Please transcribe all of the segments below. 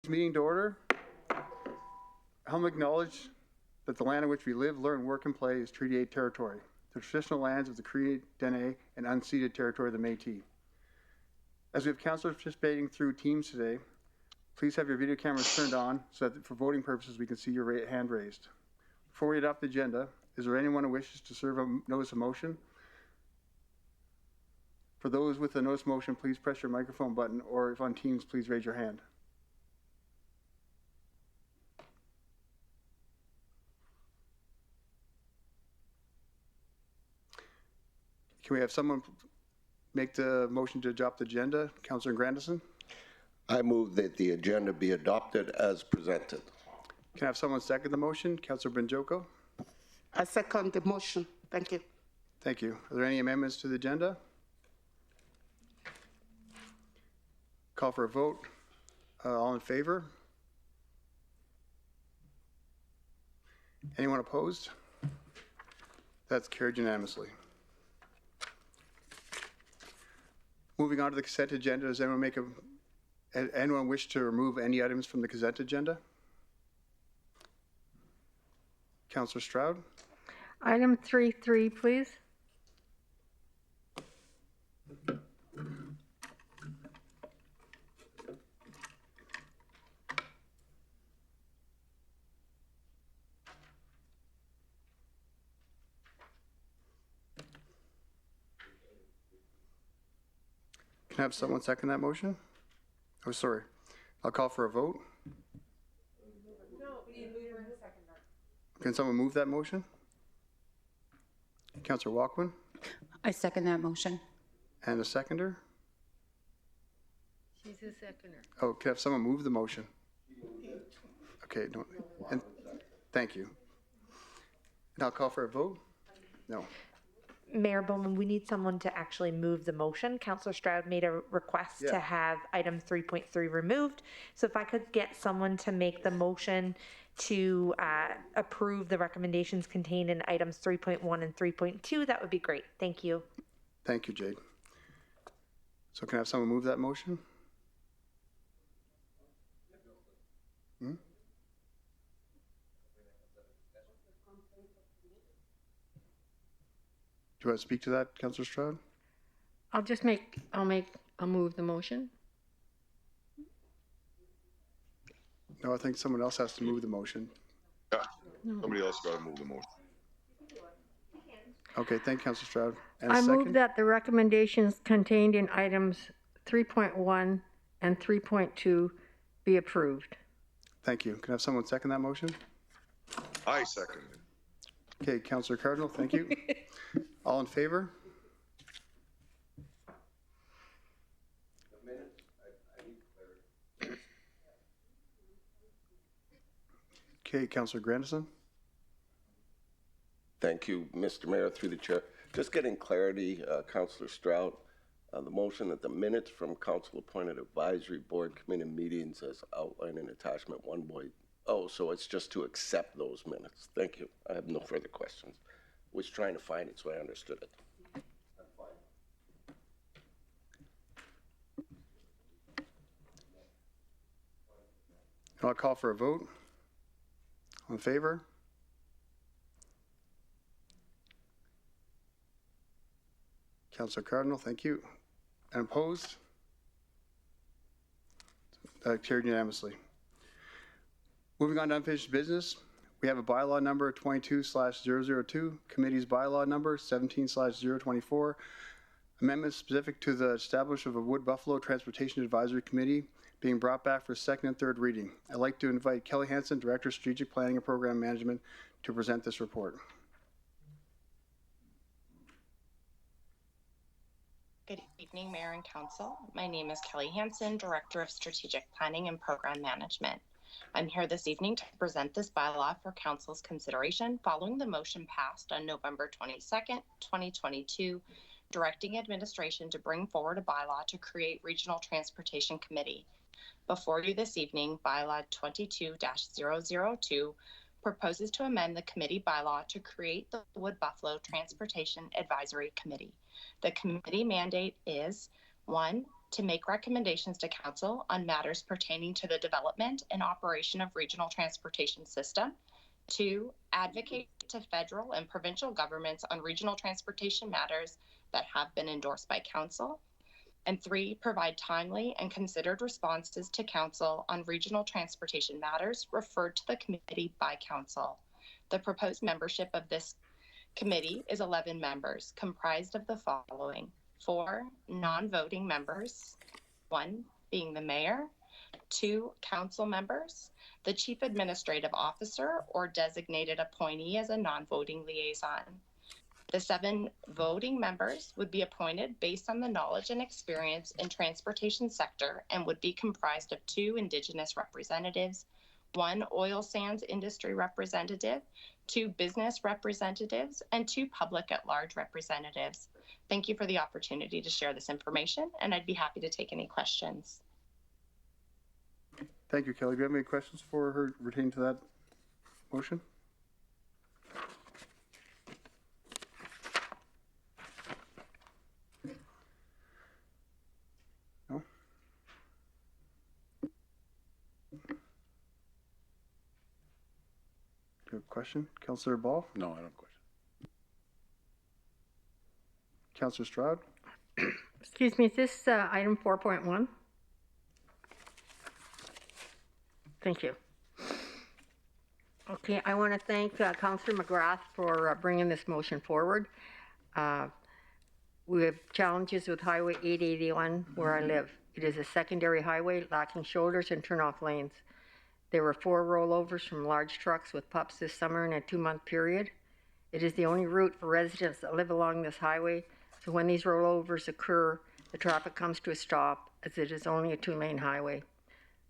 Meeting to order. Humbly acknowledge that the land on which we live, learn, work, and play is Treaty 8 territory, the traditional lands of the Cree, Dene, and unceded territory of the Métis. As we have councillors participating through Teams today, please have your video cameras turned on so that for voting purposes we can see your hand raised. Before we adopt the agenda, is there anyone who wishes to serve a notice of motion? For those with a notice of motion, please press your microphone button, or if on Teams, please raise your hand. Can we have someone make the motion to adopt the agenda? Councillor Grandison? I move that the agenda be adopted as presented. Can I have someone second the motion? Councillor Benjoko? I second the motion. Thank you. Thank you. Are there any amendments to the agenda? Call for a vote. All in favor? Anyone opposed? That's carried unanimously. Moving on to the consent agenda, does anyone wish to remove any items from the consent agenda? Councillor Stroud? Item 3.3, please. Can I have someone second that motion? Oh, sorry. I'll call for a vote. Can someone move that motion? Councillor Walkman? I second that motion. And a seconder? She's a seconder. Oh, can I have someone move the motion? Okay, no, and thank you. And I'll call for a vote? No. Mayor Bowman, we need someone to actually move the motion. Councillor Stroud made a request to have item 3.3 removed. So if I could get someone to make the motion to approve the recommendations contained in items 3.1 and 3.2, that would be great. Thank you. Thank you, Jade. So can I have someone move that motion? Do you want to speak to that, Councillor Stroud? I'll move the motion. No, I think someone else has to move the motion. Yeah, somebody else got to move the motion. Okay, thank you, Councillor Stroud. And a I second? move that the recommendations contained in items 3.1 and 3.2 be approved. Thank you. Can I have someone second that motion? I second it. Okay, Councillor Cardinal, thank you. All in favor? Okay, Councillor Grandison? Thank you, Mr. Mayor, through the chair. Just getting clarity, Councillor Stroud, the motion that the minutes from council-appointed advisory board committee meetings as outlined in attachment 1. Oh, so it's just to accept those minutes. Thank you. I have no further questions. Was trying to find it so I understood it. I'm fine. I'll call for a vote. All in favor? Councillor Cardinal, thank you. And opposed? Carried unanimously. Moving on to unfinished business, we have a bylaw number 22/002, committee's bylaw number 17/024, amendments specific to the establishment of a Wood Buffalo Transportation Advisory Committee being brought back for second and third reading. I'd like to invite Kelly Hansen, Director of Strategic Planning and Program Management, to present this report. Good evening, Mayor and Council. My name is Kelly Hansen, Director of Strategic Planning and Program Management. I'm here this evening to present this bylaw for Council's consideration following the motion passed on November 22nd, 2022, directing administration to bring forward a bylaw to create Regional Transportation Committee. Before you this evening, bylaw 22-002 proposes to amend the committee bylaw to create the Wood Buffalo Transportation Advisory Committee. The committee mandate is 1, to make recommendations to council on matters pertaining to the development and operation of regional transportation system. 2, advocate to federal and provincial governments on regional transportation matters that have been endorsed by council. And 3, provide timely and considered responses to council on regional transportation matters referred to the committee by council. The proposed membership of this committee is 11 members, comprised of the following: 4 non-voting members, 1 being the mayor, 2 council members, the chief administrative officer or designated appointee as a non-voting liaison. The 7 voting members would be appointed based on the knowledge and experience in transportation sector and would be comprised of 2 Indigenous representatives, 1 oil sands industry representative, 2 business representatives, and 2 public at large representatives. Thank you for the opportunity to share this information, and I'd be happy to take any questions. Thank you, Kelly. Do you have any questions for her pertaining to that motion? No? Do you have a question? Councillor Ball? No, I don't have a question. Councillor Stroud? Excuse me, is this item 4.1? Thank you. Okay, I want to thank Councillor McGrath for bringing this motion forward. We have challenges with Highway 881 where I live. It is a secondary highway lacking shoulders and turnoff lanes. There were 4 rollovers from large trucks with pups this summer in a 2-month period. It is the only route for residents that live along this highway, so when these rollovers occur, the traffic comes to a stop as it is only a 2-lane highway.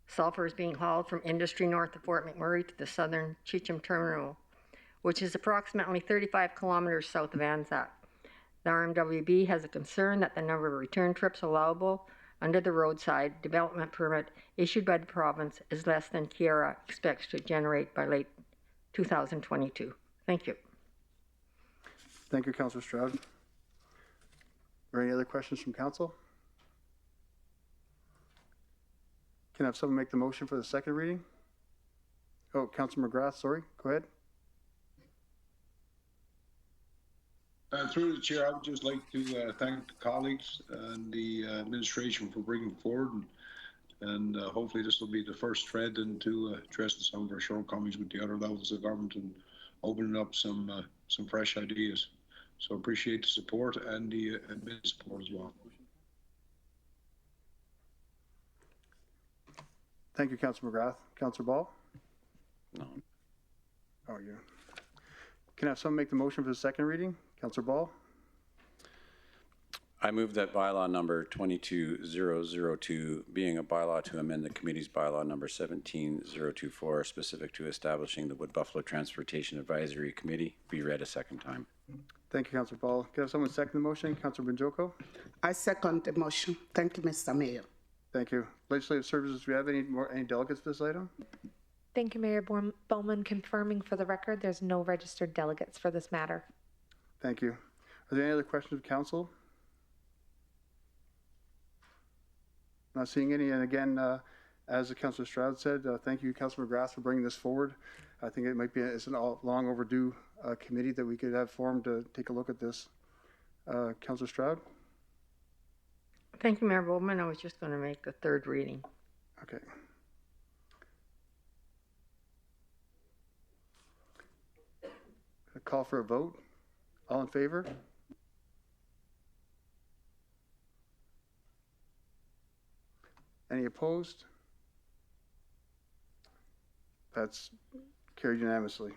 Sulfur is being hauled from industry north of Fort McMurray to the southern Cheecham Terminal, which is approximately 35 kilometers south of Anzac. The RMWB has a concern that the number of return trips allowable under the roadside development permit issued by the province is less than Kiera expects to generate by late 2022. Thank you. Thank you, Councillor Stroud. Are any other questions from council? Can I have someone make the motion for the second reading? Oh, Councillor McGrath, sorry, go ahead. Through the chair, I would just like to thank the colleagues and the administration for bringing forward, and hopefully this will be the first thread into addressing some of our shortcomings with the other levels of government and opening up some fresh ideas. So appreciate the support and the admin support as well. Thank you, Councillor McGrath. Councillor Ball? No. Oh, yeah. Can I have someone make the motion for the second reading? Councillor Ball? I move that bylaw number 22002, being a bylaw to amend the committee's bylaw number 17024, specific to establishing the Wood Buffalo Transportation Advisory Committee, be read a second time. Thank you, Councillor Ball. Can I have someone second the motion? Councillor Banjoko? I second the motion. Thank you, Mr. Mayor. Thank you. Legislative Services, do we have any delegates for this item? Thank you, Mayor Bowman. Confirming for the record, there's no registered delegates for this matter. Thank you. Are there any other questions of council? Not seeing any. And again, as Councillor Stroud said, thank you, Councillor McGrath, for bringing this forward. I think it might be it's an long overdue committee that we could have formed to take a look at this. Councillor Stroud? Thank you, Mayor Bowman. I was just going to make the third reading. Okay. A call for a vote. All in favor? Any opposed? That's carried unanimously.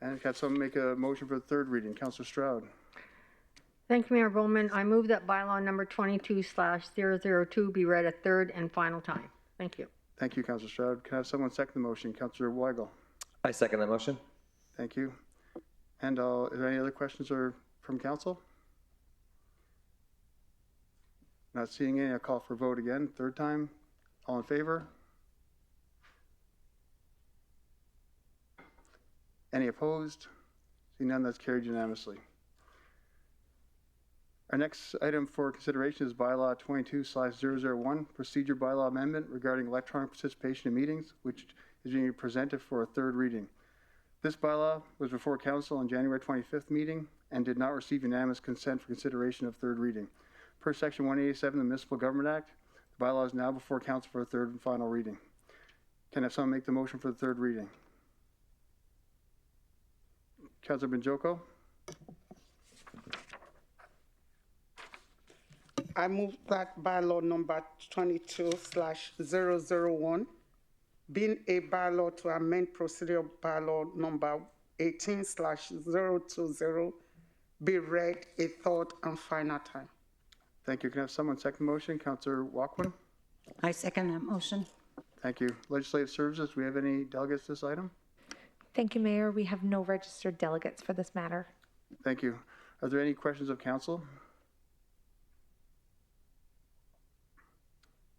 And can someone make a motion for the third reading? Councillor Stroud. Thank you, Mayor Bowman. I move that bylaw number 22/002 be read a third and final time. Thank you. Thank you, Councillor Stroud. Can I have someone second the motion? Councillor Weigel. I second that motion. Thank you. And is there any other questions or from council? Not seeing any. I'll call for a vote again, third time. All in favor? Any opposed? See none, that's carried unanimously. Our next item for consideration is bylaw 22/001, procedure bylaw amendment regarding electronic participation in meetings, which is being presented for a third reading. This bylaw was before council on January 25th meeting and did not receive unanimous consent for consideration of third reading. Per section 187 of the Municipal Government Act, the bylaw is now before council for a third and final reading. Can I have someone make the motion for the third reading? Councilor Benjoko? I move that bylaw number 22/001, being a bylaw to amend procedural bylaw number 18/020, be read a third and final time. Thank you. Can I have someone second the motion? Councilor Walkwin? I second that motion. Thank you. Legislative Services, do we have any delegates to this item? Thank you, Mayor. We have no registered delegates for this matter. Thank you. Are there any questions of council?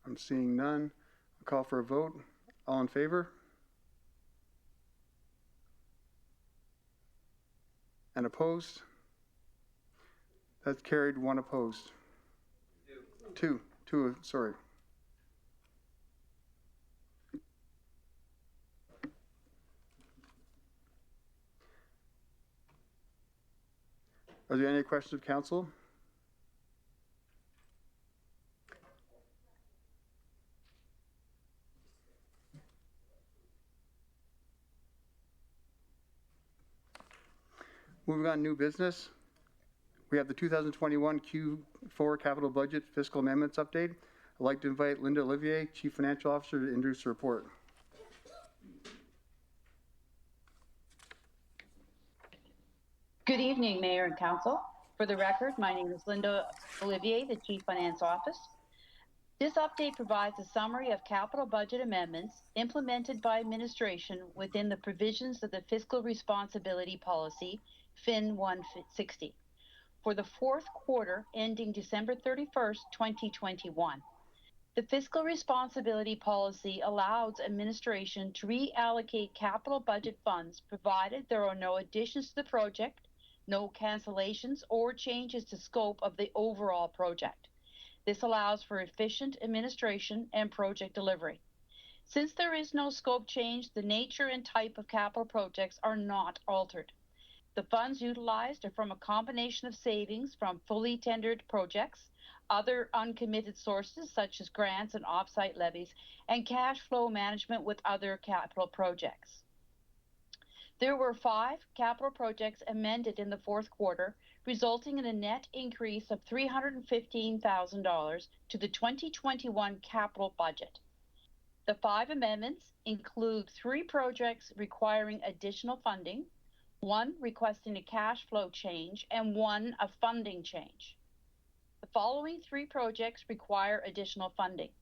I'm seeing none. I'll call for a vote. All in favor? And opposed? That's carried. One opposed. Two, sorry. Are there any questions of council? Moving on, new business. We have the 2021 Q4 capital budget fiscal amendments update. I'd like to invite Linda Olivier, Chief Financial Officer, to introduce the report. Good evening, Mayor and Council. For the record, my name is Linda Olivier, the Chief Finance Office. This update provides a summary of capital budget amendments implemented by administration within the provisions of the Fiscal Responsibility Policy, FIN 160, for the fourth quarter ending December 31st, 2021. The Fiscal Responsibility Policy allows administration to reallocate capital budget funds provided there are no additions to the project, no cancellations, or changes to scope of the overall project. This allows for efficient administration and project delivery. Since there is no scope change, the nature and type of capital projects are not altered. The funds utilized are from a combination of savings from fully tendered projects, other uncommitted sources such as grants and offsite levies, and cash flow management with other capital projects. There were 5 capital projects amended in the fourth quarter, resulting in a net increase of $315,000 to the 2021 capital budget. The 5 amendments include 3 projects requiring additional funding, 1 requesting a cash flow change, and 1 a funding change. The following 3 projects require additional funding: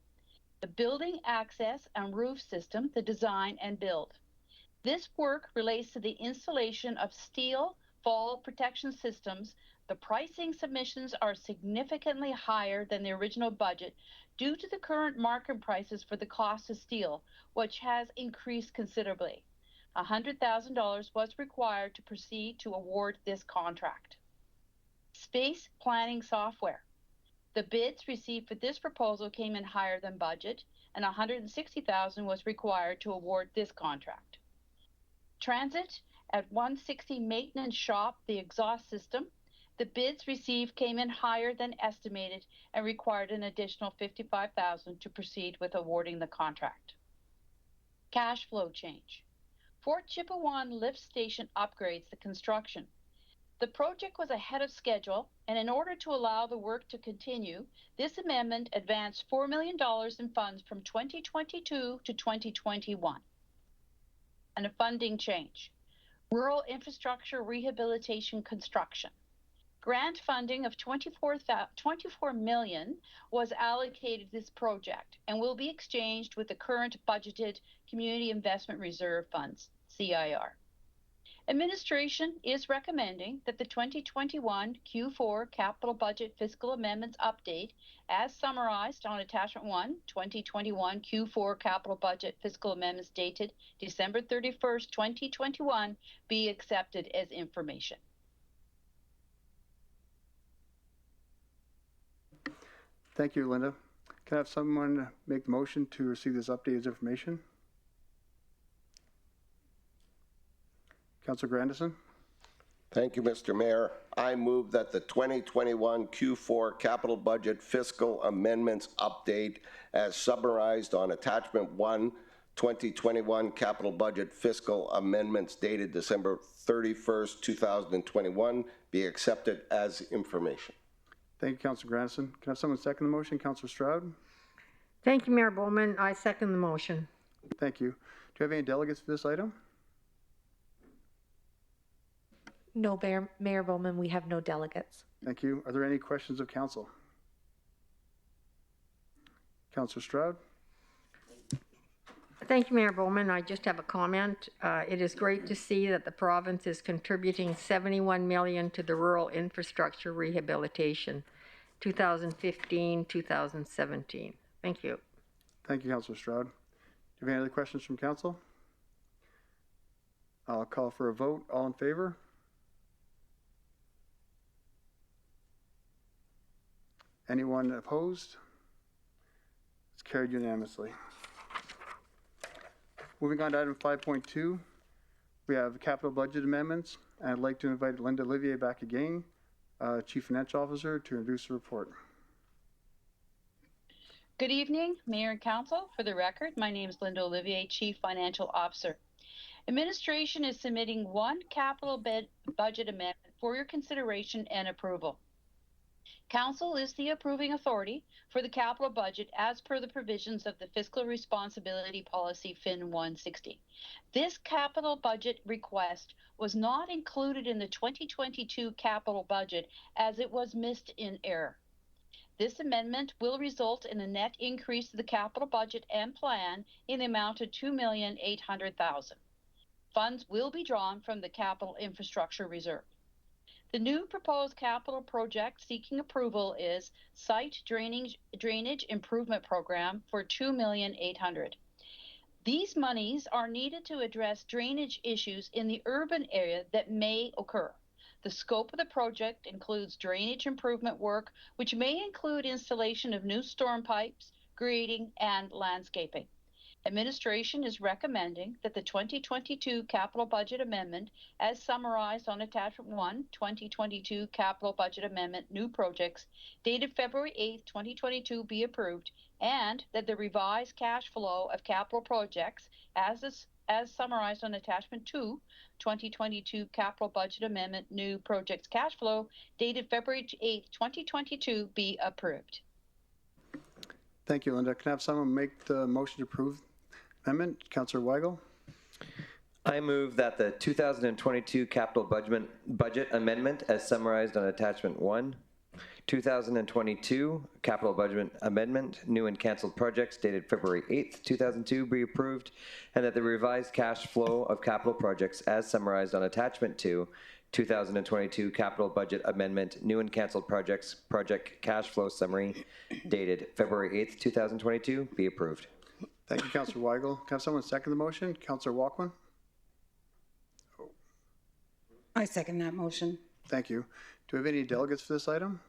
the building access and roof system, the design and build. This work relates to the installation of steel fall protection systems. The pricing submissions are significantly higher than the original budget due to the current market prices for the cost of steel, which has increased considerably. $100,000 was required to proceed to award this contract. Space planning software. The bids received for this proposal came in higher than budget, and $160,000 was required to award this contract. Transit at 160 Maintenance Shop, the exhaust system. The bids received came in higher than estimated and required an additional $55,000 to proceed with awarding the contract. Cash flow change. Fort Chipewyan Lift Station upgrades the construction. The project was ahead of schedule, and in order to allow the work to continue, this amendment advanced $4 million in funds from 2022 to 2021. And a funding change. Rural infrastructure rehabilitation construction. Grant funding of $24 million was allocated to this project and will be exchanged with the current budgeted Community Investment Reserve Funds, CIR. Administration is recommending that the 2021 Q4 capital budget fiscal amendments update, as summarized on Attachment 1, 2021 Q4 capital budget fiscal amendments dated December 31st, 2021, be accepted as information. Thank you, Linda. Can I have someone make the motion to receive this updated information? Councilor Grandison? Thank you, Mr. Mayor. I move that the 2021 Q4 capital budget fiscal amendments update as summarized on attachment 1, 2021 capital budget fiscal amendments dated December 31st, 2021 be accepted as information. Thank you, Councilor Grandison. Can I have someone second the motion? Councilor Stroud? Thank you, Mayor Bowman. I second the motion. Thank you. Do you have any delegates for this item? No, Mayor Bowman, we have no delegates. Thank you. Are there any questions of council? Councilor Stroud? Thank you, Mayor Bowman. I just have a comment. It is great to see that the province is contributing $71 million to the rural infrastructure rehabilitation, 2015, 2017. Thank you. Thank you, Councilor Stroud. Do you have any other questions from council? I'll call for a vote. All in favor? Anyone opposed? It's carried unanimously. Moving on to item 5.2, we have capital budget amendments. And I'd like to invite Linda Olivier back again, Chief Financial Officer, to introduce the report. Good evening, Mayor and Council. For the record, my name is Linda Olivier, Chief Financial Officer. Administration is submitting one capital budget amendment for your consideration and approval. Council is the approving authority for the capital budget as per the provisions of the Fiscal Responsibility Policy FIN 160. This capital budget request was not included in the 2022 capital budget as it was missed in error. This amendment will result in a net increase to the capital budget and plan in the amount of $2,800,000. Funds will be drawn from the Capital Infrastructure Reserve. The new proposed capital project seeking approval is Site Drainage Improvement Program for $2,800,000. These monies are needed to address drainage issues in the urban area that may occur. The scope of the project includes drainage improvement work, which may include installation of new storm pipes, grading, and landscaping. Administration is recommending that the 2022 capital budget amendment, as summarized on attachment 1, 2022 capital budget amendment, new projects, dated February 8, 2022, be approved, and that the revised cash flow of capital projects, as summarized on attachment 2, 2022 capital budget amendment, new projects cash flow, dated February 8, 2022, be approved. Thank you, Linda. Can I have someone make the motion to approve amendment? Councilor Weigel? I move that the 2022 capital budget amendment as summarized on attachment 1, 2022 capital budget amendment, new and canceled projects dated February 8th, 2002 be approved, and that the revised cash flow of capital projects as summarized on attachment 2, 2022 capital budget amendment, new and canceled projects, project cash flow summary dated February 8th, 2022 be approved. Thank you, Councilor Weigel. Can I have someone second the motion? Councilor Walkman? I second that motion. Thank you. Do we have any delegates for this item?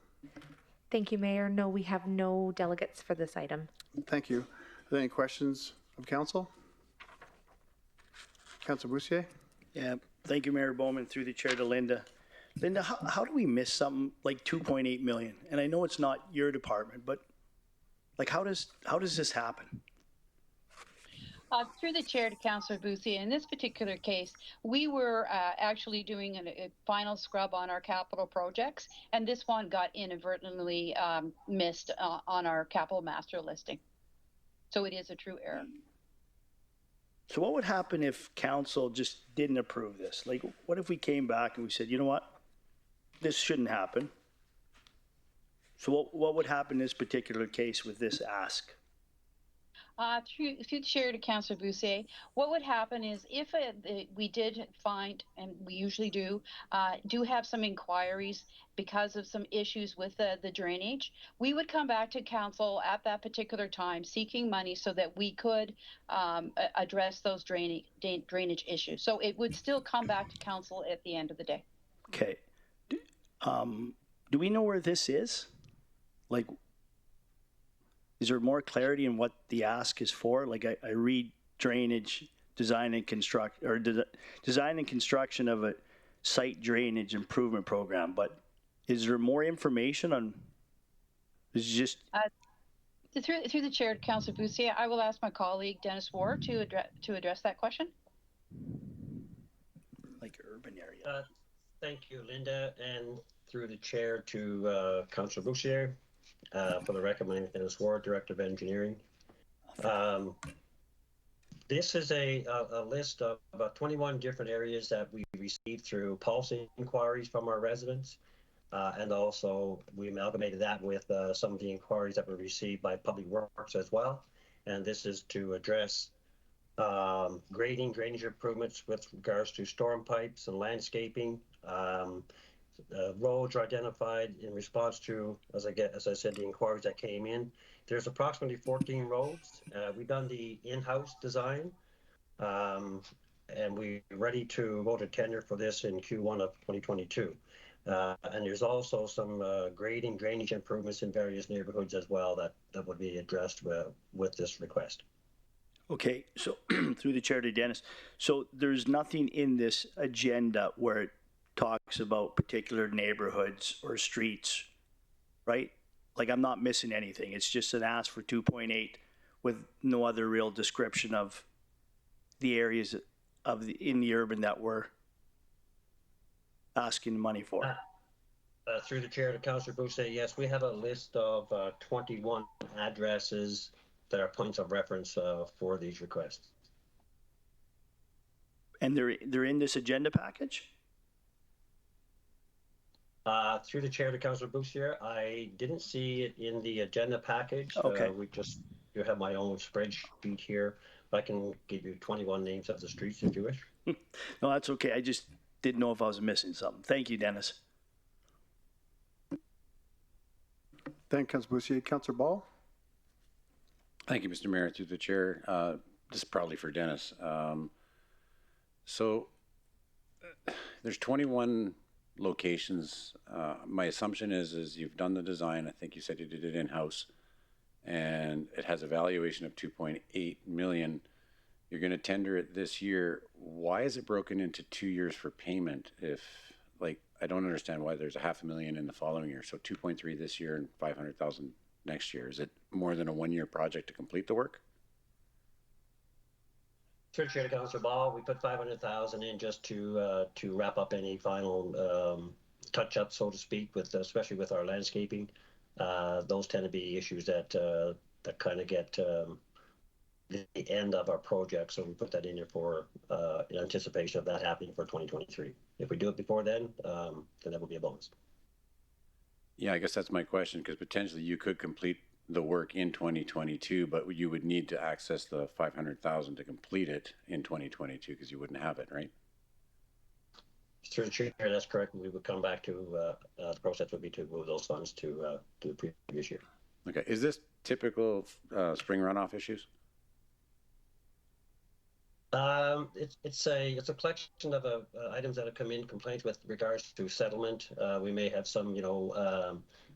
Thank you, Mayor. No, we have no delegates for this item. Thank you. Are there any questions of council? Councilor Boussier? Yeah, thank you, Mayor Bowman, through the chair to Linda. Linda, how do we miss something like 2.8 million? And I know it's not your department, but like how does this happen? Through the chair to Councillor Boussier, in this particular case, we were actually doing a final scrub on our capital projects, and this one got inadvertently missed on our capital master listing. So it is a true error. So what would happen if council just didn't approve this? Like, what if we came back and we said, you know what, this shouldn't happen? So what would happen in this particular case with this ask? Through the chair to Councillor Boussier, what would happen is if we did find, and we usually do have some inquiries because of some issues with the drainage, we would come back to council at that particular time seeking money so that we could address those drainage issues. So it would still come back to council at the end of the day. Okay. Do we know where this is? Like, is there more clarity in what the ask is for? Like I read drainage, design and construct, or design and construction of a site drainage improvement program, but is there more information on, is it just, Through the chair, Councillor Bussier, I will ask my colleague Dennis Ward to address that question. like urban area? Thank you, Linda, and through the chair to Councillor Bouchier. For the record, my name is Dennis Ward, Director of Engineering. This is a list of about 21 different areas that we received through pulse inquiries from our residents. And also we amalgamated that with some of the inquiries that were received by Public Works as well. And this is to address drainage improvements with regards to storm pipes and landscaping. Roads are identified in response to, as I said, the inquiries that came in. There's approximately 14 roads. We've done the in-house design, and we're ready to vote a tender for this in Q1 of 2022. And there's also some drainage improvements in various neighborhoods as well that would be addressed with this request. Okay, so through the chair to Dennis, so there's nothing in this agenda where it talks about particular neighborhoods or streets, right? Like I'm not missing anything. It's just an ask for 2.8 with no other real description of the areas in the urban that we're asking money for. Through the chair to Councillor Boucher, yes, we have a list of 21 addresses that are points of reference for these requests. And they're in this agenda package? Through the chair to Councillor Boucher, I didn't see it in the agenda package. Okay. You have my own spreadsheet here. I can give you 21 names of the streets if you wish. No, that's okay. I just didn't know if I was missing something. Thank you, Dennis. Thank you, Councillor Bussier. Councillor Ball? Thank you, Mr. Mayor. Through the chair, this is probably for Dennis. So there's 21 locations. My assumption is you've done the design. I think you said you did it in-house, and it has a valuation of 2.8 million. You're going to tender it this year. Why is it broken into 2 years for payment? If, like, I don't understand why there's $500,000 in the following year. So 2.3 this year and 500,000 next year. Is it more than a one-year project to complete the work? Through the chair to Councillor Ball, we put 500,000 in just to wrap up any final touch-ups, so to speak, especially with our landscaping. Those tend to be issues that kind of get the end of our project, so we put that in there for in anticipation of that happening for 2023. If we do it before then that would be a bonus. Yeah, I guess that's my question, because potentially you could complete the work in 2022, but you would need to access the 500,000 to complete it in 2022 because you wouldn't have it, right? Through the chair, that's correct. We would come back to the process would be to move those funds to the previous year. Okay. Is this typical spring runoff issues? It's a collection of items that have come in complaints with regards to settlement. We may have some,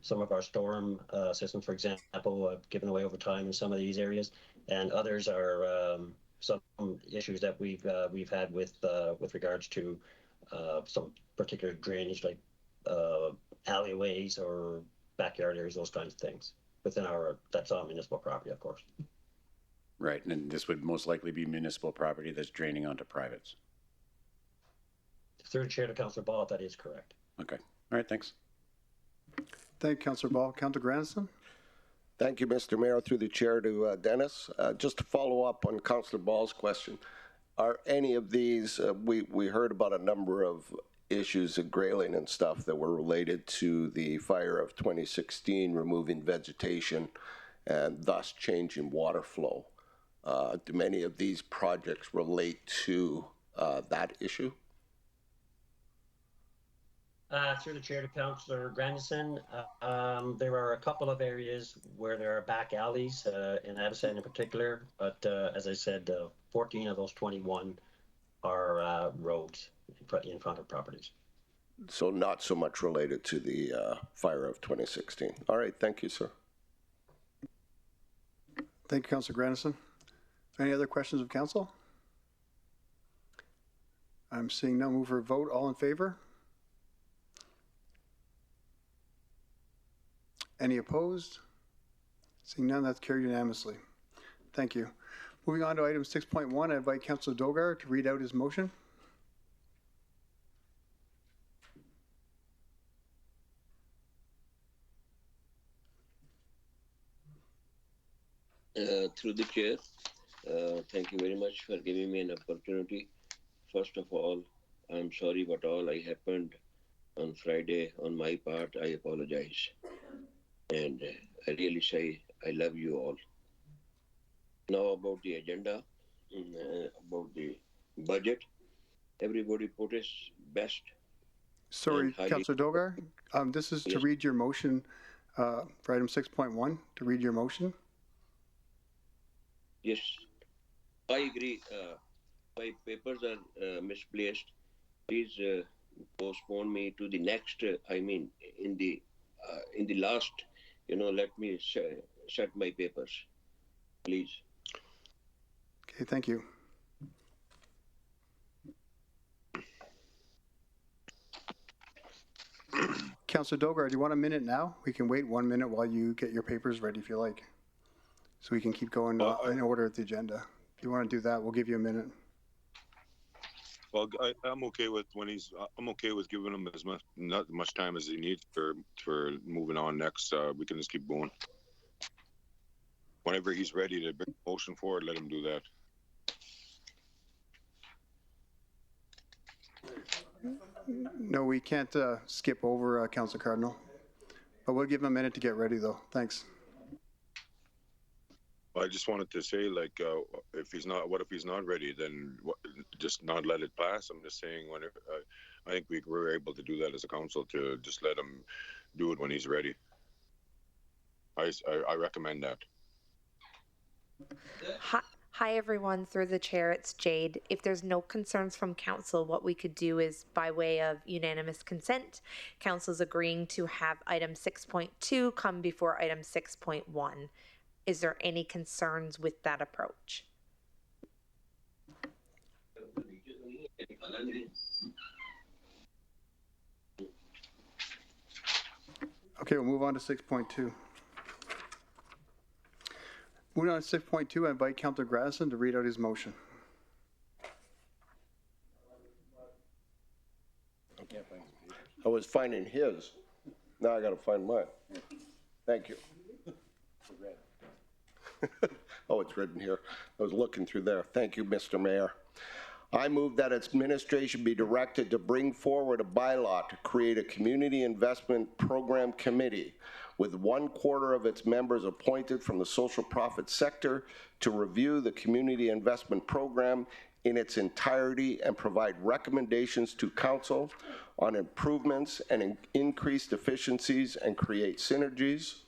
some of our storm systems, for example, given away over time in some of these areas, and others are some issues that we've had with regards to some particular drainage, like alleyways or backyard areas, those kinds of things within that's on municipal property, of course. Right, and this would most likely be municipal property that's draining onto privates. Through the chair to Councillor Ball, that is correct. Okay. All right, thanks. Thank you, Councillor Ball. Councillor Grandison? Thank you, Mr. Mayor. Through the chair to Dennis. Just to follow up on Councillor Ball's question, are any of these, we heard about a number of issues of grayling and stuff that were related to the fire of 2016, removing vegetation and thus changing water flow. Do many of these projects relate to that issue? Through the chair to Councillor Grandison, there are a couple of areas where there are back alleys in Abbotsford in particular, but as I said, 14 of those 21 are roads in front of properties. So not so much related to the fire of 2016. All right, thank you, sir. Thank you, Councillor Grandison. Any other questions of council? I'm seeing none. Move for a vote. All in favor? Any opposed? Seeing none, that's carried unanimously. Thank you. Moving on to item 6.1, I invite Councillor Dogar to read out his motion. Through the chair, thank you very much for giving me an opportunity. First of all, I'm sorry what all I happened on Friday on my part. I apologize. And I really say I love you all. Now about the agenda, about the budget, everybody put his best. Sorry, Councillor Dogar, this is to read your motion for item 6.1, to read your motion. Yes, I agree. My papers are misplaced. Please postpone me to the next. In the last. Let me set my papers, please. Okay, thank you. Councillor Dogar, do you want a minute now? We can wait 1 minute while you get your papers ready if you like. So we can keep going in order at the agenda. If you want to do that, we'll give you a minute. Well, I'm okay with I'm okay with giving him not much time as he needs for moving on next. We can just keep going. Whenever he's ready to bring a motion forward, let him do that. No, we can't skip over Councillor Cardinal. But we'll give him a minute to get ready though. Thanks. I just wanted to say, like, if he's not ready, then just not let it pass. I'm just saying, I think we were able to do that as a council, to just let him do it when he's ready. I recommend that. Hi everyone, through the chair, it's Jade. If there's no concerns from council, what we could do is, by way of unanimous consent, council's agreeing to have item 6.2 come before item 6.1. Is there any concerns with that approach? Okay, we'll move on to 6.2. Moving on to 6.2, I invite Councillor Grandison to read out his motion. I was finding his. Now I got to find mine. Thank you. Oh, it's written here. I was looking through there. Thank you, Mr. Mayor. I move that its administration be directed to bring forward a bylaw to create a community investment program committee with 1/4 of its members appointed from the social profit sector to review the community investment program in its entirety and provide recommendations to council on improvements and increased efficiencies and create synergies.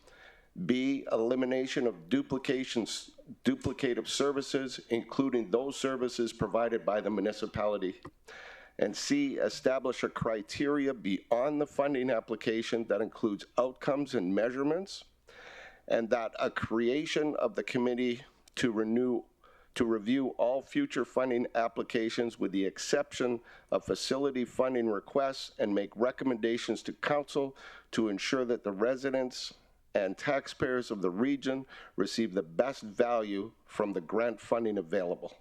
B, elimination of duplicative services, including those services provided by the municipality. And C, establish a criteria beyond the funding application that includes outcomes and measurements, and that a creation of the committee to review all future funding applications with the exception of facility funding requests and make recommendations to council to ensure that the residents and taxpayers of the region receive the best value from the grant funding available.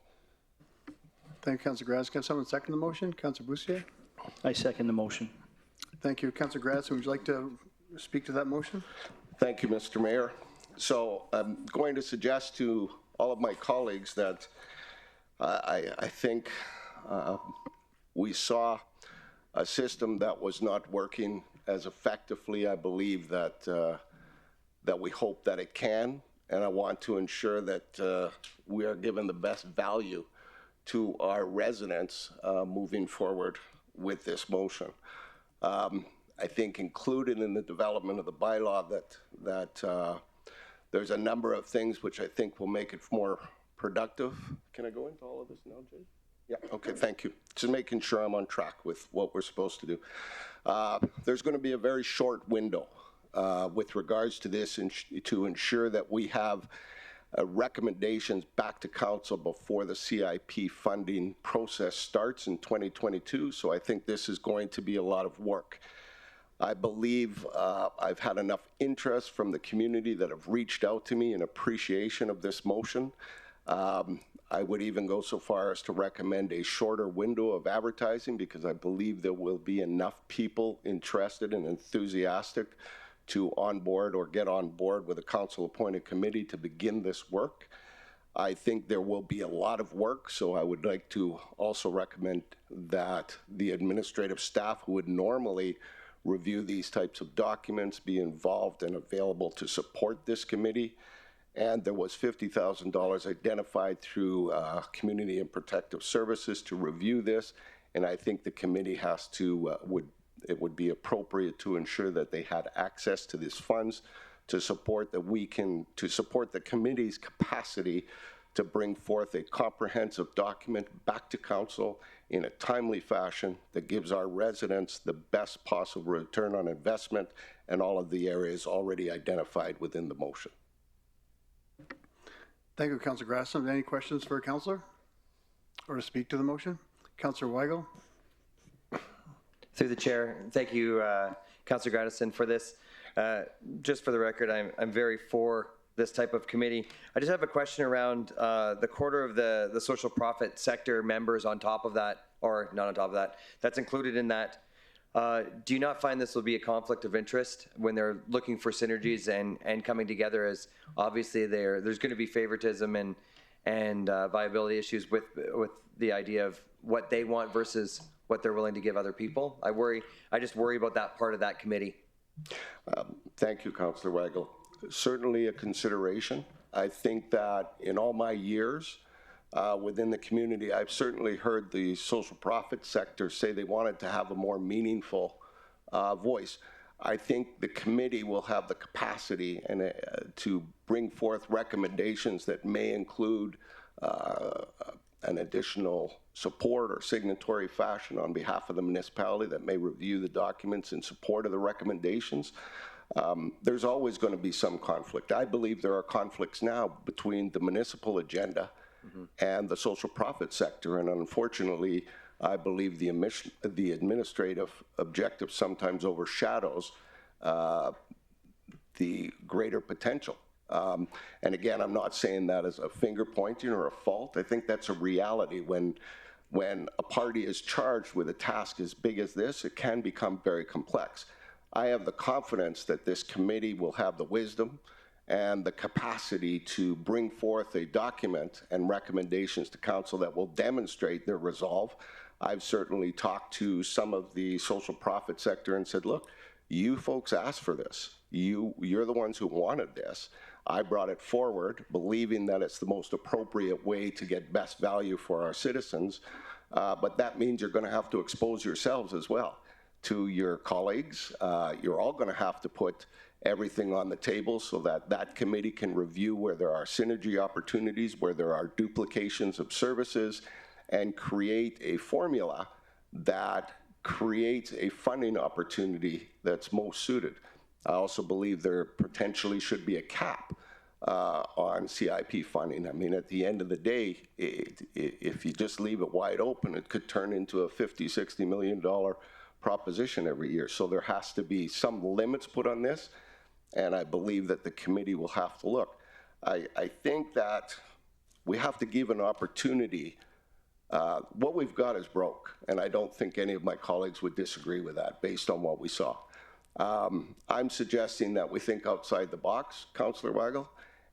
Thank you, Councillor Grandison. Can someone second the motion? Councillor Bussier? I second the motion. Thank you. Councillor Grandison, would you like to speak to that motion? Thank you, Mr. Mayor. So I'm going to suggest to all of my colleagues that I think we saw a system that was not working as effectively, I believe, that we hope that it can, and I want to ensure that we are given the best value to our residents moving forward with this motion. I think included in the development of the bylaw that there's a number of things which I think will make it more productive. Can I go into all of this now, Jay? Yeah, okay, thank you. Just making sure I'm on track with what we're supposed to do. There's going to be a very short window with regards to this to ensure that we have recommendations back to council before the CIP funding process starts in 2022. So I think this is going to be a lot of work. I believe I've had enough interest from the community that have reached out to me in appreciation of this motion. I would even go so far as to recommend a shorter window of advertising because I believe there will be enough people interested and enthusiastic to onboard or get on board with a council-appointed committee to begin this work. I think there will be a lot of work, so I would like to also recommend that the administrative staff who would normally review these types of documents be involved and available to support this committee. And there was $50,000 identified through Community and Protective Services to review this. And I think the committee has to, it would be appropriate to ensure that they had access to these funds to support the committee's capacity to bring forth a comprehensive document back to council in a timely fashion that gives our residents the best possible return on investment and all of the areas already identified within the motion. Thank you, Councillor Grassam. Any questions for a councillor or to speak to the motion? Councillor Weigel. Through the chair, thank you, Councillor Grassam, for this. Just for the record, I'm very for this type of committee. I just have a question around the quarter of the social profit sector members on top of that, or not on top of that, that's included in that. Do you not find this will be a conflict of interest when they're looking for synergies and coming together, as obviously there's going to be favoritism and viability issues with the idea of what they want versus what they're willing to give other people? I just worry about that part of that committee. Thank you, Councillor Weigel. Certainly a consideration. I think that in all my years within the community, I've certainly heard the social profit sector say they wanted to have a more meaningful voice. I think the committee will have the capacity and to bring forth recommendations that may include an additional support or signatory fashion on behalf of the municipality that may review the documents in support of the recommendations. There's always going to be some conflict. I believe there are conflicts now between the municipal agenda and the social profit sector, and unfortunately, I believe the administrative objective sometimes overshadows the greater potential. And again, I'm not saying that as a finger pointing or a fault. I think that's a reality. When a party is charged with a task as big as this, it can become very complex. I have the confidence that this committee will have the wisdom and the capacity to bring forth a document and recommendations to council that will demonstrate their resolve. I've certainly talked to some of the social profit sector and said, look, you folks asked for this. You're the ones who wanted this. I brought it forward, believing that it's the most appropriate way to get best value for our citizens. But that means you're going to have to expose yourselves as well to your colleagues. You're all going to have to put everything on the table so that that committee can review where there are synergy opportunities, where there are duplications of services, and create a formula that creates a funding opportunity that's most suited. I also believe there potentially should be a cap on CIP funding. I mean, at the end of the day, if you just leave it wide open, it could turn into a $50–60 million proposition every year. So there has to be some limits put on this, and I believe that the committee will have to look. I think that we have to give an opportunity. What we've got is broke, and I don't think any of my colleagues would disagree with that based on what we saw. I'm suggesting that we think outside the box, Councillor Weigel,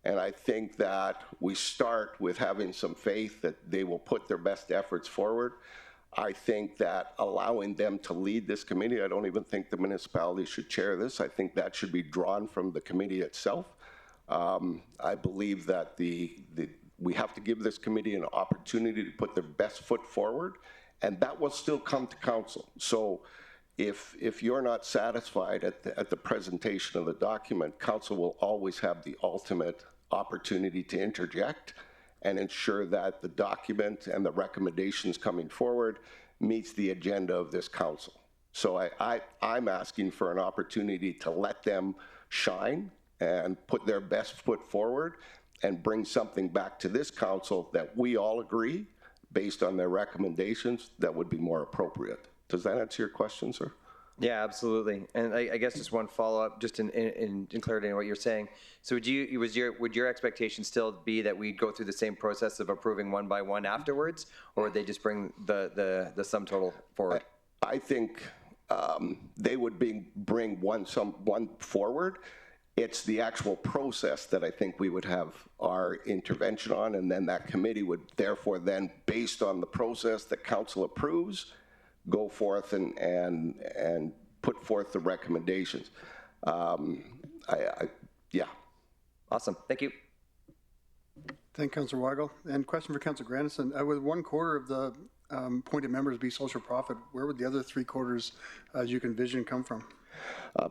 and I think that we start with having some faith that they will put their best efforts forward. I think that allowing them to lead this committee, I don't even think the municipality should chair this. I think that should be drawn from the committee itself. I believe that we have to give this committee an opportunity to put their best foot forward, and that will still come to council. So if you're not satisfied at the presentation of the document, council will always have the ultimate opportunity to interject and ensure that the document and the recommendations coming forward meets the agenda of this council. So I'm asking for an opportunity to let them shine and put their best foot forward, and bring something back to this council that we all agree, based on their recommendations, that would be more appropriate. Does that answer your question, sir? Yeah, absolutely. And I guess just one follow-up, just in clarity on what you're saying. So would your expectation still be that we go through the same process of approving one by one afterwards, or would they just bring the sum total forward? I think they would bring one forward. It's the actual process that I think we would have our intervention on, and then that committee would therefore then, based on the process that council approves, go forth and put forth the recommendations. Yeah. Awesome. Thank you. Thank you, Councillor Weigel. And question for Councillor Grandison. Would 1/4 of the appointed members be social profit? Where would the other 3/4, as you can envision, come from?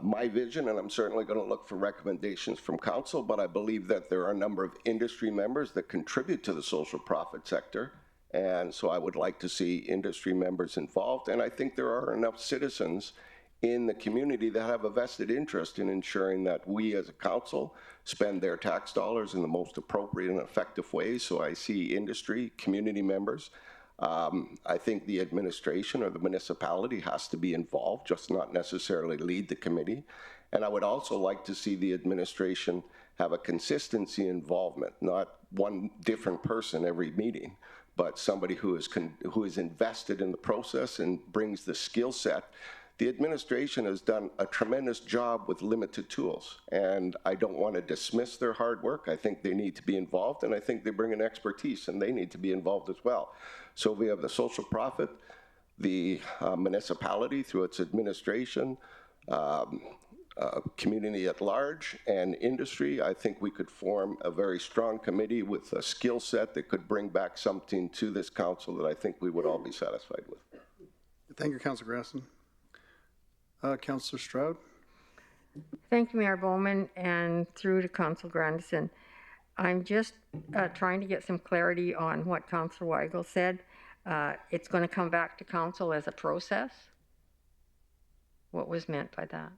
My vision, and I'm certainly going to look for recommendations from council, but I believe that there are a number of industry members that contribute to the social profit sector. And so I would like to see industry members involved. And I think there are enough citizens in the community that have a vested interest in ensuring that we as a council spend their tax dollars in the most appropriate and effective ways. So I see industry, community members. I think the administration or the municipality has to be involved, just not necessarily lead the committee. And I would also like to see the administration have a consistency involvement, not one different person every meeting, but somebody who is invested in the process and brings the skill set. The administration has done a tremendous job with limited tools, and I don't want to dismiss their hard work. I think they need to be involved, and I think they bring an expertise, and they need to be involved as well. So we have the social profit, the municipality through its administration, community at large, and industry. I think we could form a very strong committee with a skill set that could bring back something to this council that I think we would all be satisfied with. Thank you, Councillor Grandison. Councillor Stroud. Thank you, Mayor Bowman, and through to Councillor Grandison. I'm just trying to get some clarity on what Councillor Weigel said. It's going to come back to council as a process. What was meant by that?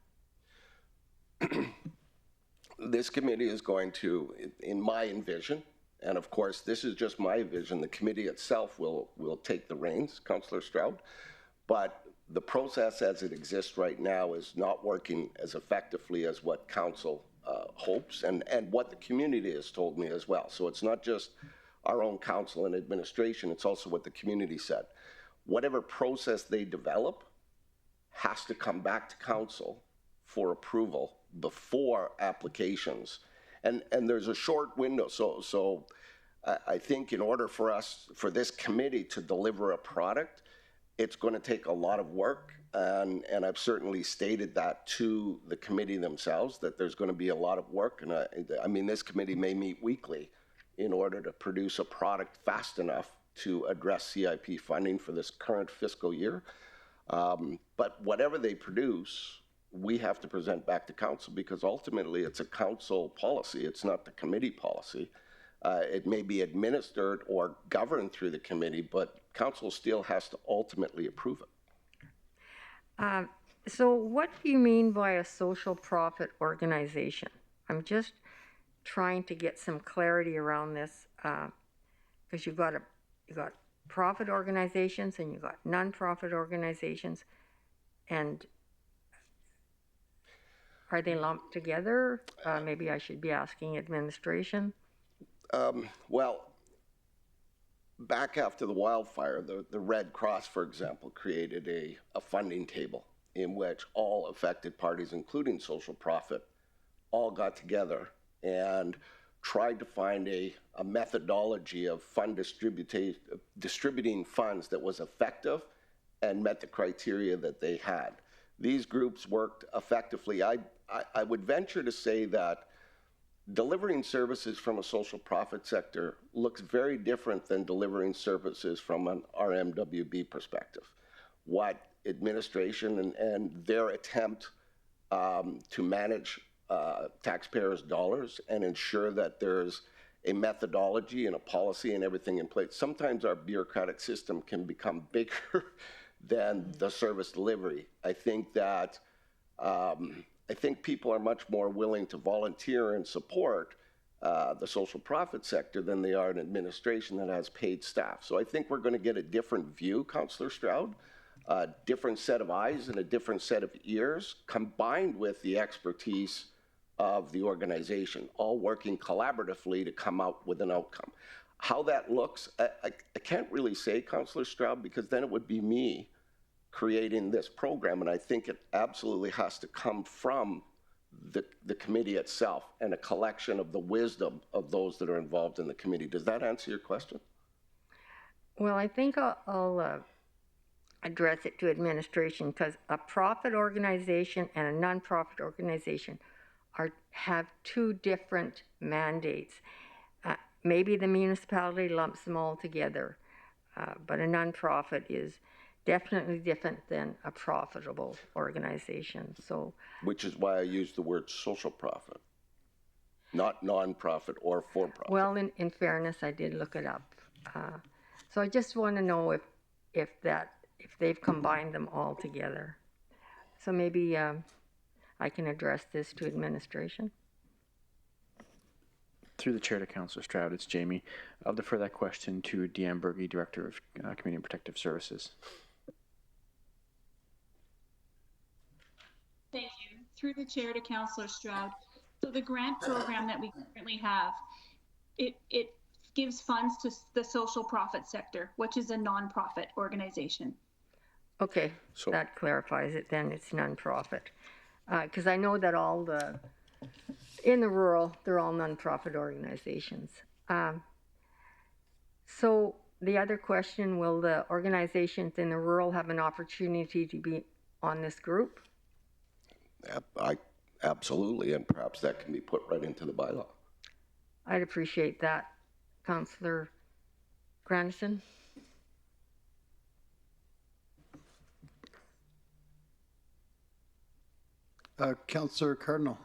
This committee is going to, in my envision, and of course this is just my vision, the committee itself will take the reins, Councillor Stroud, but the process as it exists right now is not working as effectively as what council hopes and what the community has told me as well. So it's not just our own council and administration, it's also what the community said. Whatever process they develop has to come back to council for approval before applications. And there's a short window. So I think in order for this committee to deliver a product, it's going to take a lot of work. And I've certainly stated that to the committee themselves, that there's going to be a lot of work. And I mean, this committee may meet weekly in order to produce a product fast enough to address CIP funding for this current fiscal year. But whatever they produce, we have to present back to council, because ultimately it's a council policy. It's not the committee policy. It may be administered or governed through the committee, but council still has to ultimately approve it. So what do you mean by a social profit organization? I'm just trying to get some clarity around this, because you got profit organizations and you got non-profit organizations, and are they lumped together? Maybe I should be asking administration. Well, back after the wildfire, the Red Cross, for example, created a funding table in which all affected parties, including social profit, all got together and tried to find a methodology of distributing funds that was effective and met the criteria that they had. These groups worked effectively. I would venture to say that delivering services from a social profit sector looks very different than delivering services from an RMWB perspective. What administration and their attempt to manage taxpayers' dollars and ensure that there's a methodology and a policy and everything in place. Sometimes our bureaucratic system can become bigger than the service delivery. I think people are much more willing to volunteer and support the social profit sector than they are an administration that has paid staff. So I think we're going to get a different view, Councillor Stroud, a different set of eyes and a different set of ears, combined with the expertise of the organization, all working collaboratively to come out with an outcome. How that looks, I can't really say, Councillor Stroud, because then it would be me creating this program, and I think it absolutely has to come from the committee itself and a collection of the wisdom of those that are involved in the committee. Does that answer your question? Well, I think I'll address it to administration, because a profit organization and a nonprofit organization have two different mandates. Maybe the municipality lumps them all together, but a nonprofit is definitely different than a profitable organization. So, which is why I use the word social profit, not nonprofit or for-profit. Well, in fairness, I did look it up. So I just want to know if they've combined them all together. So maybe I can address this to administration. Through the chair to Councillor Stroud, it's Jamie. I'll defer that question to Deanne Berge, Director of Community and Protective Services. Thank you. Through the chair to Councillor Stroud. So the grant program that we currently have, it gives funds to the social profit sector, which is a nonprofit organization. Okay, so that clarifies it then. It's nonprofit. Because I know that in the rural, they're all nonprofit organizations. So the other question, will the organizations in the rural have an opportunity to be on this group? Absolutely, and perhaps that can be put right into the bylaw. I'd appreciate that. Councillor Grandison? Councillor Cardinal.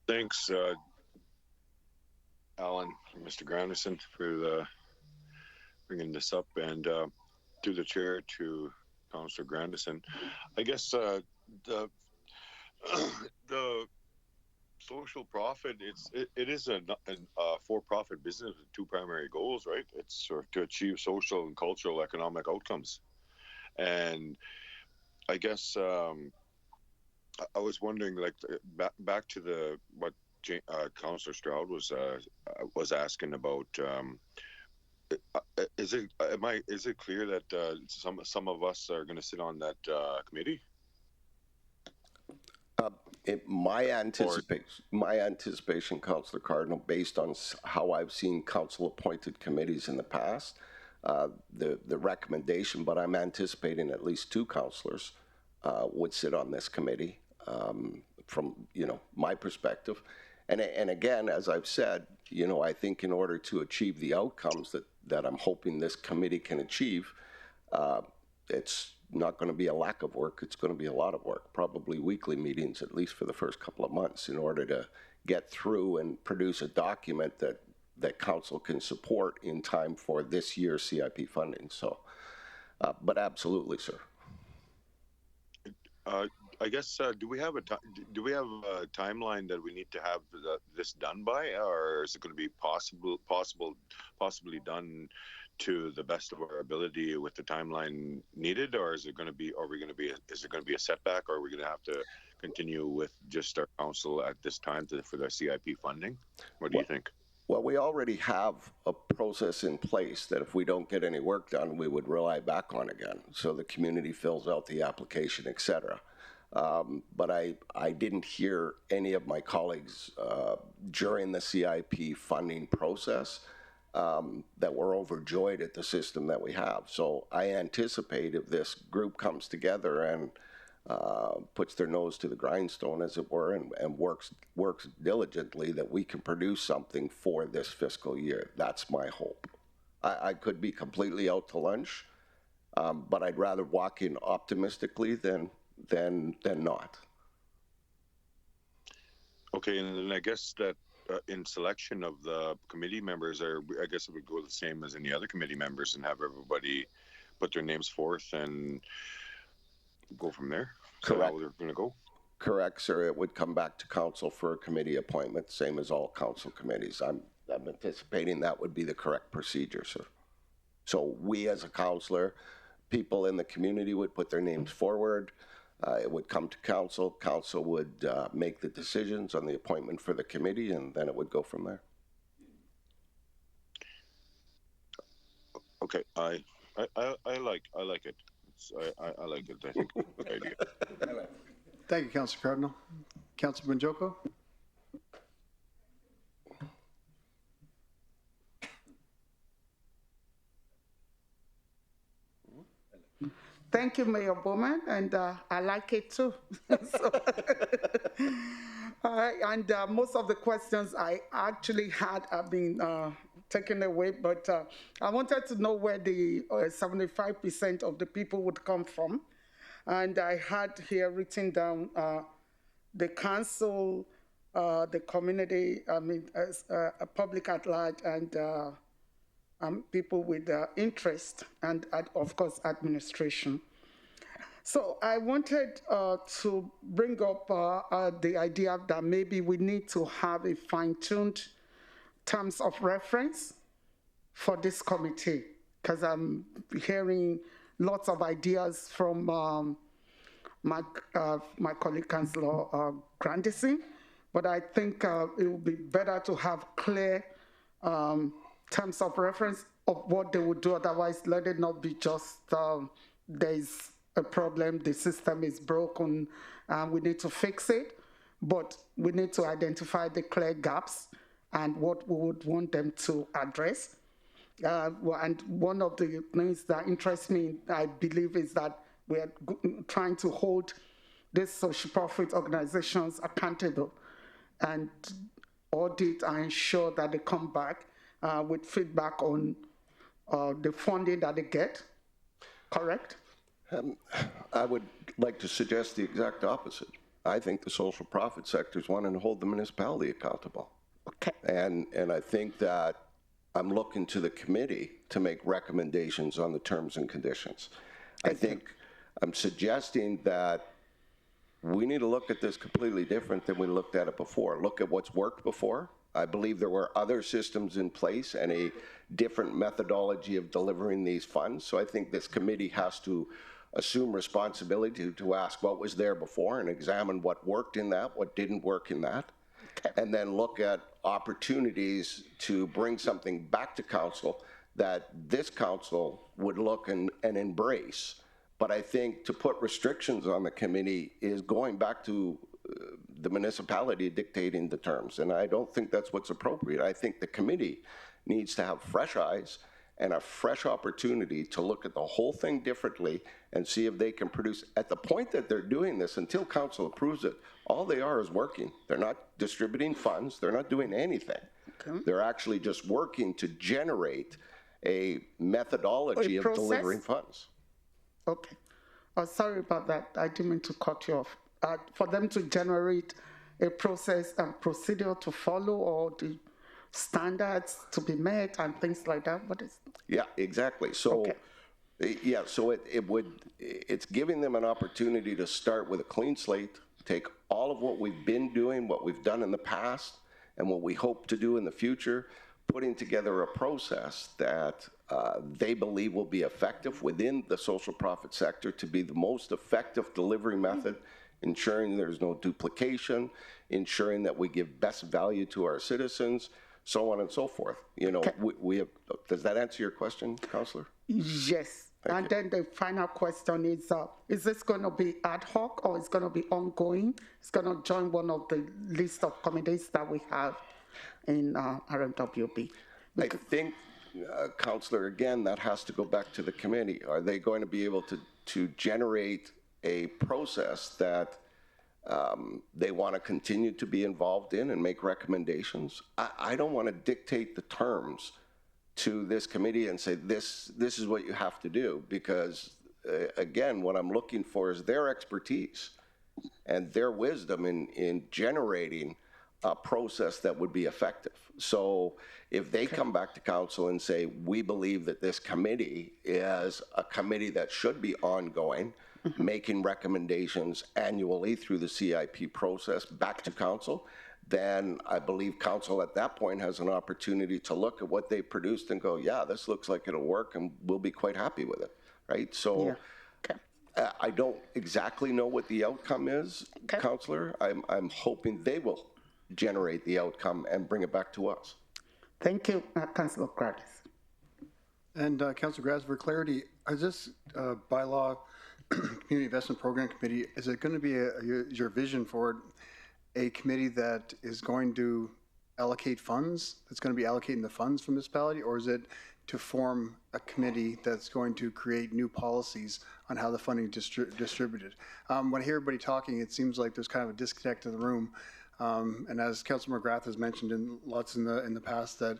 Thanks, Alan, Mr. Grandison, for bringing this up, and to the chair, to Councillor Grandison. I guess the social profit, it is a for-profit business with two primary goals, right? It's to achieve social and cultural economic outcomes. And I guess I was wondering, like, back to what Councillor Stroud was asking about. Is it clear that some of us are going to sit on that committee? My anticipation, Councillor Cardinal, based on how I've seen council-appointed committees in the past, the recommendation, but I'm anticipating at least two councillors would sit on this committee from my perspective. And again, as I've said, I think in order to achieve the outcomes that I'm hoping this committee can achieve, it's not going to be a lack of work. It's going to be a lot of work, probably weekly meetings, at least for the first couple of months, in order to get through and produce a document that council can support in time for this year's CIP funding. So, but absolutely, sir. I guess do we have a timeline that we need to have this done by, or is it going to be possibly done to the best of our ability with the timeline needed, or is it going to be? Is it going to be a setback, or are we going to have to continue with just our council at this time for the CIP funding? What do you think? Well, we already have a process in place that if we don't get any work done, we would rely back on again. So the community fills out the application, etc. But I didn't hear any of my colleagues during the CIP funding process that were overjoyed at the system that we have. So I anticipate if this group comes together and puts their nose to the grindstone, as it were, and works diligently, that we can produce something for this fiscal year. That's my hope. I could be completely out to lunch, but I'd rather walk in optimistically than not. Okay, and then I guess that in selection of the committee members, I guess it would go the same as any other committee members and have everybody put their names forth and go from there. Correct. How they're going to go? Correct, sir. It would come back to council for a committee appointment, same as all council committees. I'm anticipating that would be the correct procedure, sir. So we as a councillor, people in the community would put their names forward. It would come to council. Council would make the decisions on the appointment for the committee, and then it would go from there. Okay, I like it. I like it. I think it's a good idea. Thank you, Councilor Cardinal. Councilor Bunjoko? Thank you, Mayor Bowman, and I like it too. And most of the questions I actually had have been taken away, but I wanted to know where the 75% of the people would come from. And I had here written down the council, the community, public at large, and people with interest, and of course, administration. So I wanted to bring up the idea that maybe we need to have a fine-tuned terms of reference for this committee, because I'm hearing lots of ideas from my colleague, Councillor Grandison, but I think it would be better to have clear terms of reference of what they would do. Otherwise, let it not be just there's a problem, the system is broken, we need to fix it, but we need to identify the clear gaps and what we would want them to address. And one of the things that interests me, I believe, is that we're trying to hold these social profit organizations accountable and audit and ensure that they come back with feedback on the funding that they get, correct? I would like to suggest the exact opposite. I think the social profit sectors want to hold the municipality accountable. Okay. And I think that I'm looking to the committee to make recommendations on the terms and conditions. I think I'm suggesting that we need to look at this completely different than we looked at it before. Look at what's worked before. I believe there were other systems in place and a different methodology of delivering these funds. So I think this committee has to assume responsibility to ask what was there before and examine what worked in that, what didn't work in that, and then look at opportunities to bring something back to council that this council would look and embrace. But I think to put restrictions on the committee is going back to the municipality dictating the terms, and I don't think that's what's appropriate. I think the committee needs to have fresh eyes and a fresh opportunity to look at the whole thing differently and see if they can produce, at the point that they're doing this, until council approves it, all they are is working. They're not distributing funds, they're not doing anything. Okay. They're actually just working to generate a methodology of delivering funds. Okay. Sorry about that, I didn't mean to cut you off. For them to generate a process and procedure to follow, or the standards to be met and things like that. What is? Yeah, exactly. So, yeah, so it's giving them an opportunity to start with a clean slate, take all of what we've been doing, what we've done in the past, and what we hope to do in the future, putting together a process that they believe will be effective within the social profit sector to be the most effective delivery method, ensuring there's no duplication, ensuring that we give best value to our citizens, so on and so forth. You know, we have, does that answer your question, Councillor? Yes. And then the final question is this going to be ad hoc or is going to be ongoing? It's going to join one of the list of committees that we have in RMWB. I think, Councillor, again, that has to go back to the committee. Are they going to be able to generate a process that they want to continue to be involved in and make recommendations? I don't want to dictate the terms to this committee and say, this is what you have to do, because again, what I'm looking for is their expertise and their wisdom in generating a process that would be effective. So if they come back to council and say, we believe that this committee is a committee that should be ongoing, making recommendations annually through the CIP process back to council, then I believe council at that point has an opportunity to look at what they produced and go, yeah, this looks like it'll work and we'll be quite happy with it, right? So I don't exactly know what the outcome is, Councillor. I'm hoping they will generate the outcome and bring it back to us. Thank you, Councillor Gratis. And Councillor Grass, for clarity, is this bylaw Community Investment Program Committee, is it going to be your vision for it, a committee that is going to allocate funds, that's going to be allocating the funds from municipality, or is it to form a committee that's going to create new policies on how the funding is distributed? When I hear everybody talking, it seems like there's kind of a disconnect in the room. And as Councillor McGrath has mentioned in lots in the past, that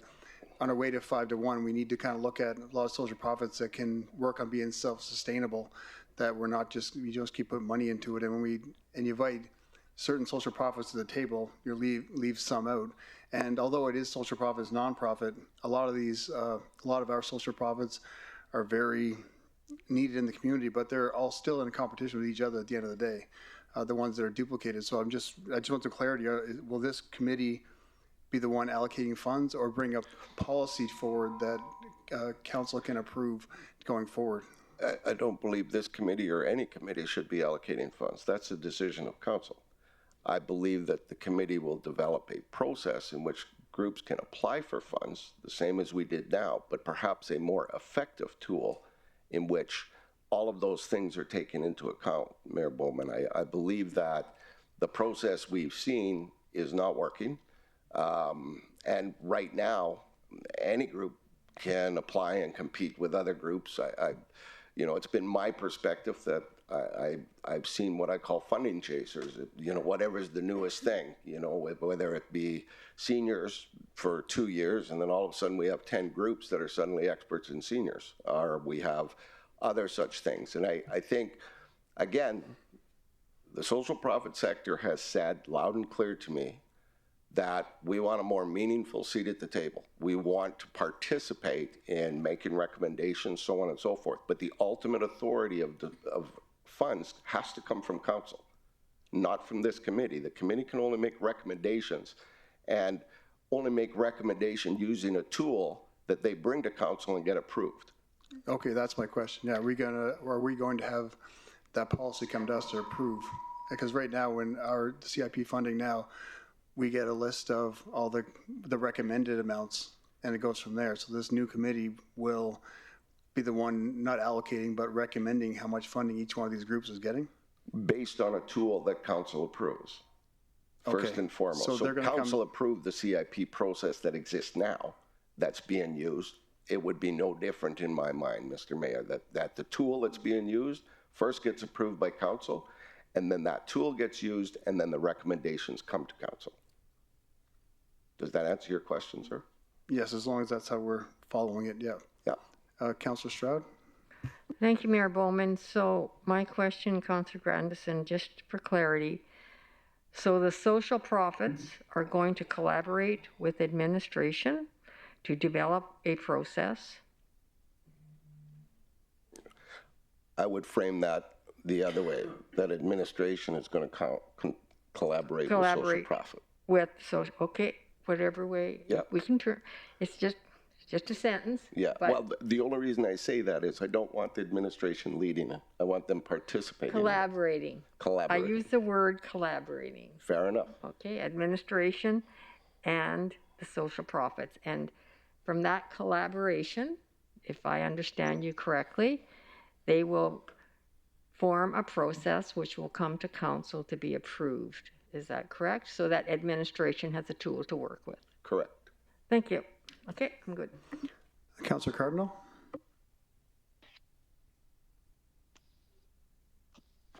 on our way to 5 to 1, we need to kind of look at a lot of social profits that can work on being self-sustainable, that we're not just, you just keep putting money into it. And when you invite certain social profits to the table, you leave some out. And although it is social profits, nonprofit, a lot of our social profits are very needed in the community, but they're all still in a competition with each other at the end of the day, the ones that are duplicated. So I just want some clarity. Will this committee be the one allocating funds, or bring up policy forward that council can approve going forward? I don't believe this committee or any committee should be allocating funds. That's a decision of council. I believe that the committee will develop a process in which groups can apply for funds, the same as we did now, but perhaps a more effective tool in which all of those things are taken into account, Mayor Bowman. I believe that the process we've seen is not working. And right now, any group can apply and compete with other groups. It's been my perspective that I've seen what I call funding chasers. Whatever's the newest thing, whether it be seniors for 2 years, and then all of a sudden we have 10 groups that are suddenly experts in seniors, or we have other such things. And I think, again, the social profit sector has said loud and clear to me that we want a more meaningful seat at the table. We want to participate in making recommendations, so on and so forth. But the ultimate authority of funds has to come from council, not from this committee. The committee can only make recommendations, and only make recommendations using a tool that they bring to council and get approved. Okay, that's my question. Yeah, are we going to have that policy come to us to approve? Because right now, when our CIP funding now, we get a list of all the recommended amounts, and it goes from there. So this new committee will be the one not allocating, but recommending how much funding each one of these groups is getting? Based on a tool that council approves, first and foremost. So council approved the CIP process that exists now, that's being used. It would be no different in my mind, Mr. Mayor, that the tool that's being used first gets approved by council, and then that tool gets used, and then the recommendations come to council. Does that answer your question, sir? Yes, as long as that's how we're following it, yeah. Yeah. Councillor Stroud? Thank you, Mayor Bowman. So my question, Councillor Grandison, just for clarity. So the social profits are going to collaborate with administration to develop a process? I would frame that the other way, that administration is going to collaborate with social profit. Okay, whatever way Yeah. we can turn. It's just a sentence. Yeah, well, the only reason I say that is I don't want the administration leading it. I want them participating. Collaborating. Collaborating. I use the word collaborating. Fair enough. Okay, administration and the social profits. And from that collaboration, if I understand you correctly, they will form a process which will come to council to be approved. Is that correct? So that administration has a tool to work with. Correct. Thank you. Okay, I'm good. Councillor Cardinal?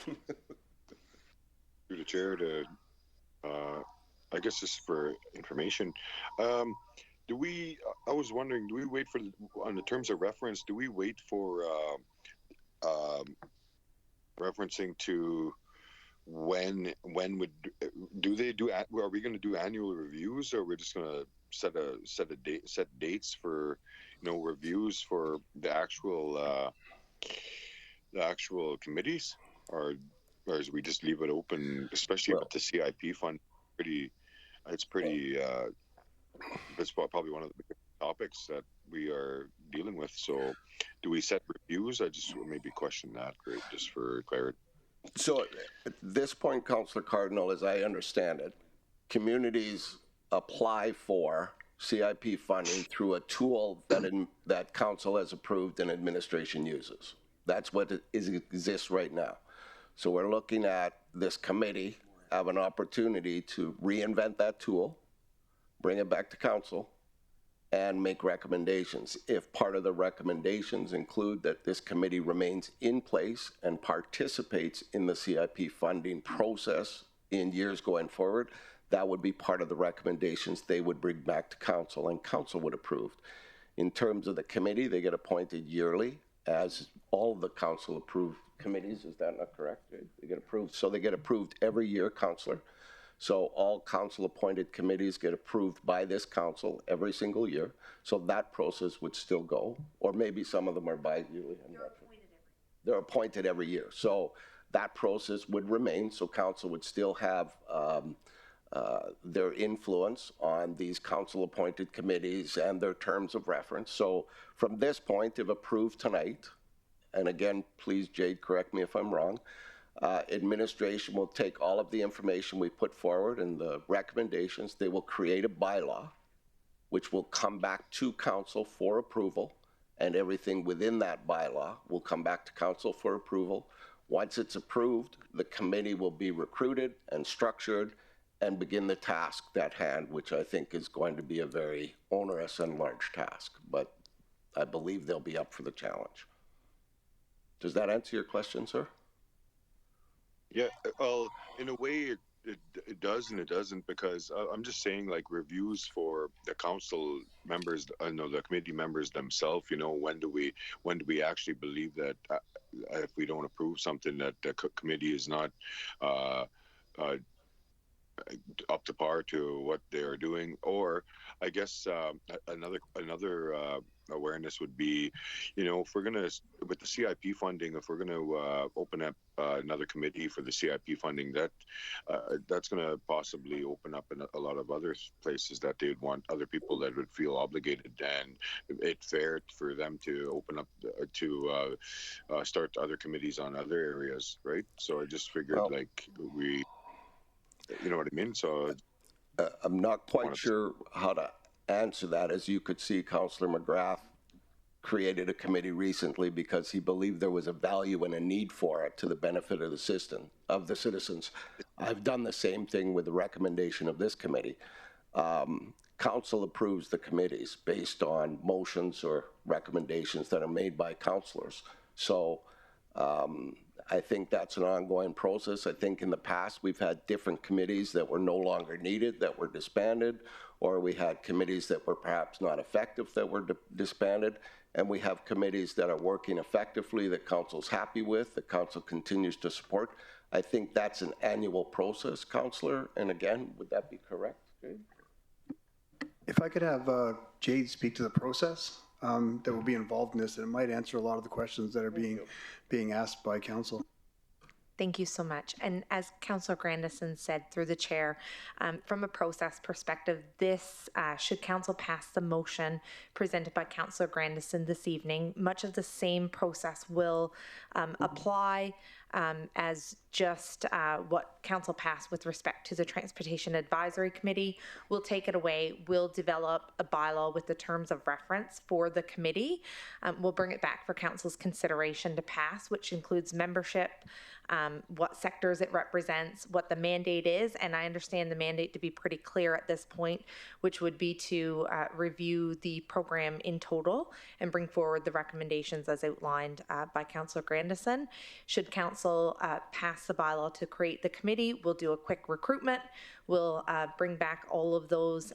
Through the chair to, I guess this is for information. I was wondering, do we wait for, on the terms of reference, do we wait for referencing to when would, are we going to do annual reviews, or we're just going to set dates for, reviews for the actual committees? or as we just leave it open, especially with the CIP fund? It's probably one of the big topics that we are dealing with. So, do we set reviews? I just maybe question that, right, just for clarity. So at this point, Councillor Cardinal, as I understand it, communities apply for CIP funding through a tool that council has approved and administration uses. That's what exists right now. So we're looking at this committee have an opportunity to reinvent that tool, bring it back to council, and make recommendations. If part of the recommendations include that this committee remains in place and participates in the CIP funding process in years going forward, that would be part of the recommendations they would bring back to council and council would approve. In terms of the committee, they get appointed yearly, as all of the council approved committees. Is that not correct? They get approved. So they get approved every year, Councillor. So all council appointed committees get approved by this council every single year. So that process would still go, or maybe some of them are bi-yearly. They're appointed every year. So that process would remain. So council would still have their influence on these council appointed committees and their terms of reference. So from this point, if approved tonight, and again, please, Jade, correct me if I'm wrong, administration will take all of the information we put forward and the recommendations. They will create a bylaw, which will come back to council for approval, and everything within that bylaw will come back to council for approval. Once it's approved, the committee will be recruited and structured and begin the task at hand, which I think is going to be a very onerous and large task, but I believe they'll be up for the challenge. Does that answer your question, sir? Yeah, well, in a way it does and it doesn't, because I'm just saying, like, reviews for the council members, no, the committee members themselves, you know, when do we actually believe that if we don't approve something that the committee is not up to par to what they're doing? Or I guess another awareness would be, you know, if we're gonna, with the CIP funding, if we're gonna open up another committee for the CIP funding, that's gonna possibly open up in a lot of other places that they'd want other people that would feel obligated, and it's fair for them to open up to start other committees on other areas, right? So I just figured, like, you know what I mean? So I'm not quite sure how to answer that. As you could see, Councillor McGrath created a committee recently because he believed there was a value and a need for it to the benefit of the system, of the citizens. I've done the same thing with the recommendation of this committee. Council approves the committees based on motions or recommendations that are made by councillors. So I think that's an ongoing process. I think in the past we've had different committees that were no longer needed, that were disbanded, or we had committees that were perhaps not effective that were disbanded, and we have committees that are working effectively that council's happy with, that council continues to support. I think that's an annual process, Councillor, and again, would that be correct, Jade? If I could have Jade speak to the process that will be involved in this, and it might answer a lot of the questions that are being asked by council. Thank you so much. And as Councillor Grandison said through the chair, from a process perspective, this, should council pass the motion presented by Councillor Grandison this evening, much of the same process will apply as just what council passed with respect to the Transportation Advisory Committee. We'll take it away. We'll develop a bylaw with the terms of reference for the committee. We'll bring it back for council's consideration to pass, which includes membership, what sectors it represents, what the mandate is, and I understand the mandate to be pretty clear at this point, which would be to review the program in total and bring forward the recommendations as outlined by Councillor Grandison. Should council pass the bylaw to create the committee, we'll do a quick recruitment. We'll bring back all of those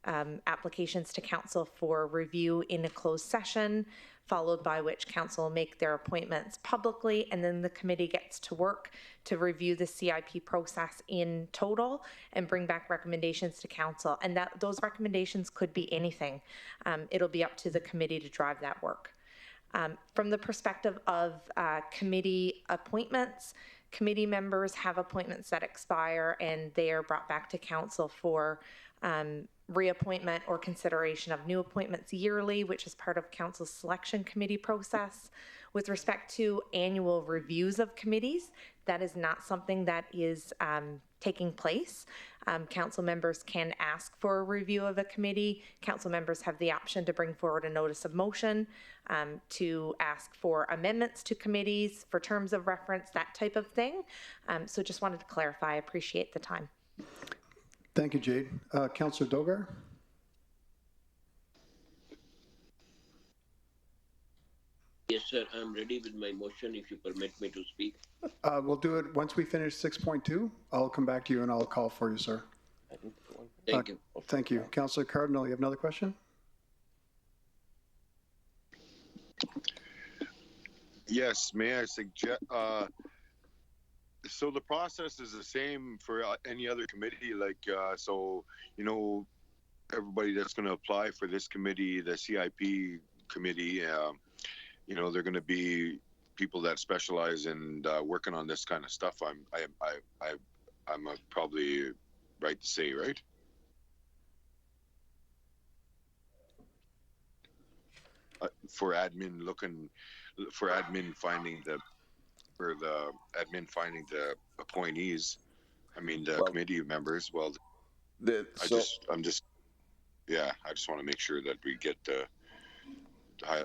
applications to council for review in a closed session, followed by which council will make their appointments publicly, and then the committee gets to work to review the CIP process in total and bring back recommendations to council. And those recommendations could be anything. It'll be up to the committee to drive that work. From the perspective of committee appointments, committee members have appointments that expire and they are brought back to council for reappointment or consideration of new appointments yearly, which is part of council's selection committee process. With respect to annual reviews of committees, that is not something that is taking place. Council members can ask for a review of a committee. Council members have the option to bring forward a notice of motion, to ask for amendments to committees, for terms of reference, that type of thing. So just wanted to clarify. I appreciate the time. Thank you, Jade. Councillor Dogar? Yes, sir. I'm ready with my motion if you permit me to speak. We'll do it once we finish 6.2. I'll come back to you and I'll call for you, sir. Thank you. Thank you. Councillor Cardinal, you have another question? Yes, may I suggest, so the process is the same for any other committee, like, so, you know, everybody that's going to apply for this committee, the CIP committee, you know, they're going to be people that specialize in working on this kind of stuff. I'm probably right to say, right? For admin finding the appointees, I mean the committee members. Well, I just want to make sure that we get high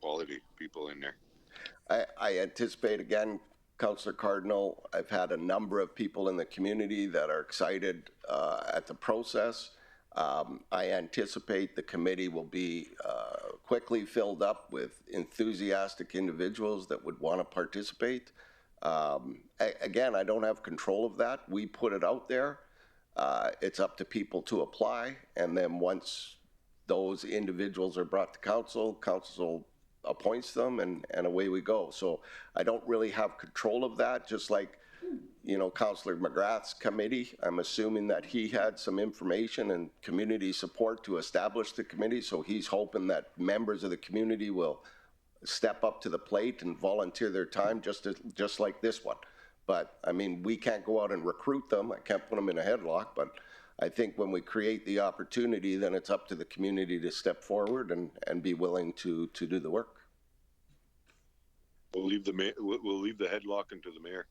quality people in there. I anticipate, again, Councillor Cardinal, I've had a number of people in the community that are excited at the process. I anticipate the committee will be quickly filled up with enthusiastic individuals that would want to participate. Again, I don't have control of that. We put it out there. It's up to people to apply, and then once those individuals are brought to council, council appoints them, and away we go. So I don't really have control of that, just like, you know, Councillor McGrath's committee. I'm assuming that he had some information and community support to establish the committee, so he's hoping that members of the community will step up to the plate and volunteer their time, just like this one. But, I mean, we can't go out and recruit them. I can't put them in a headlock, but I think when we create the opportunity, then it's up to the community to step forward and be willing to do the work. We'll leave the headlock into the mayor.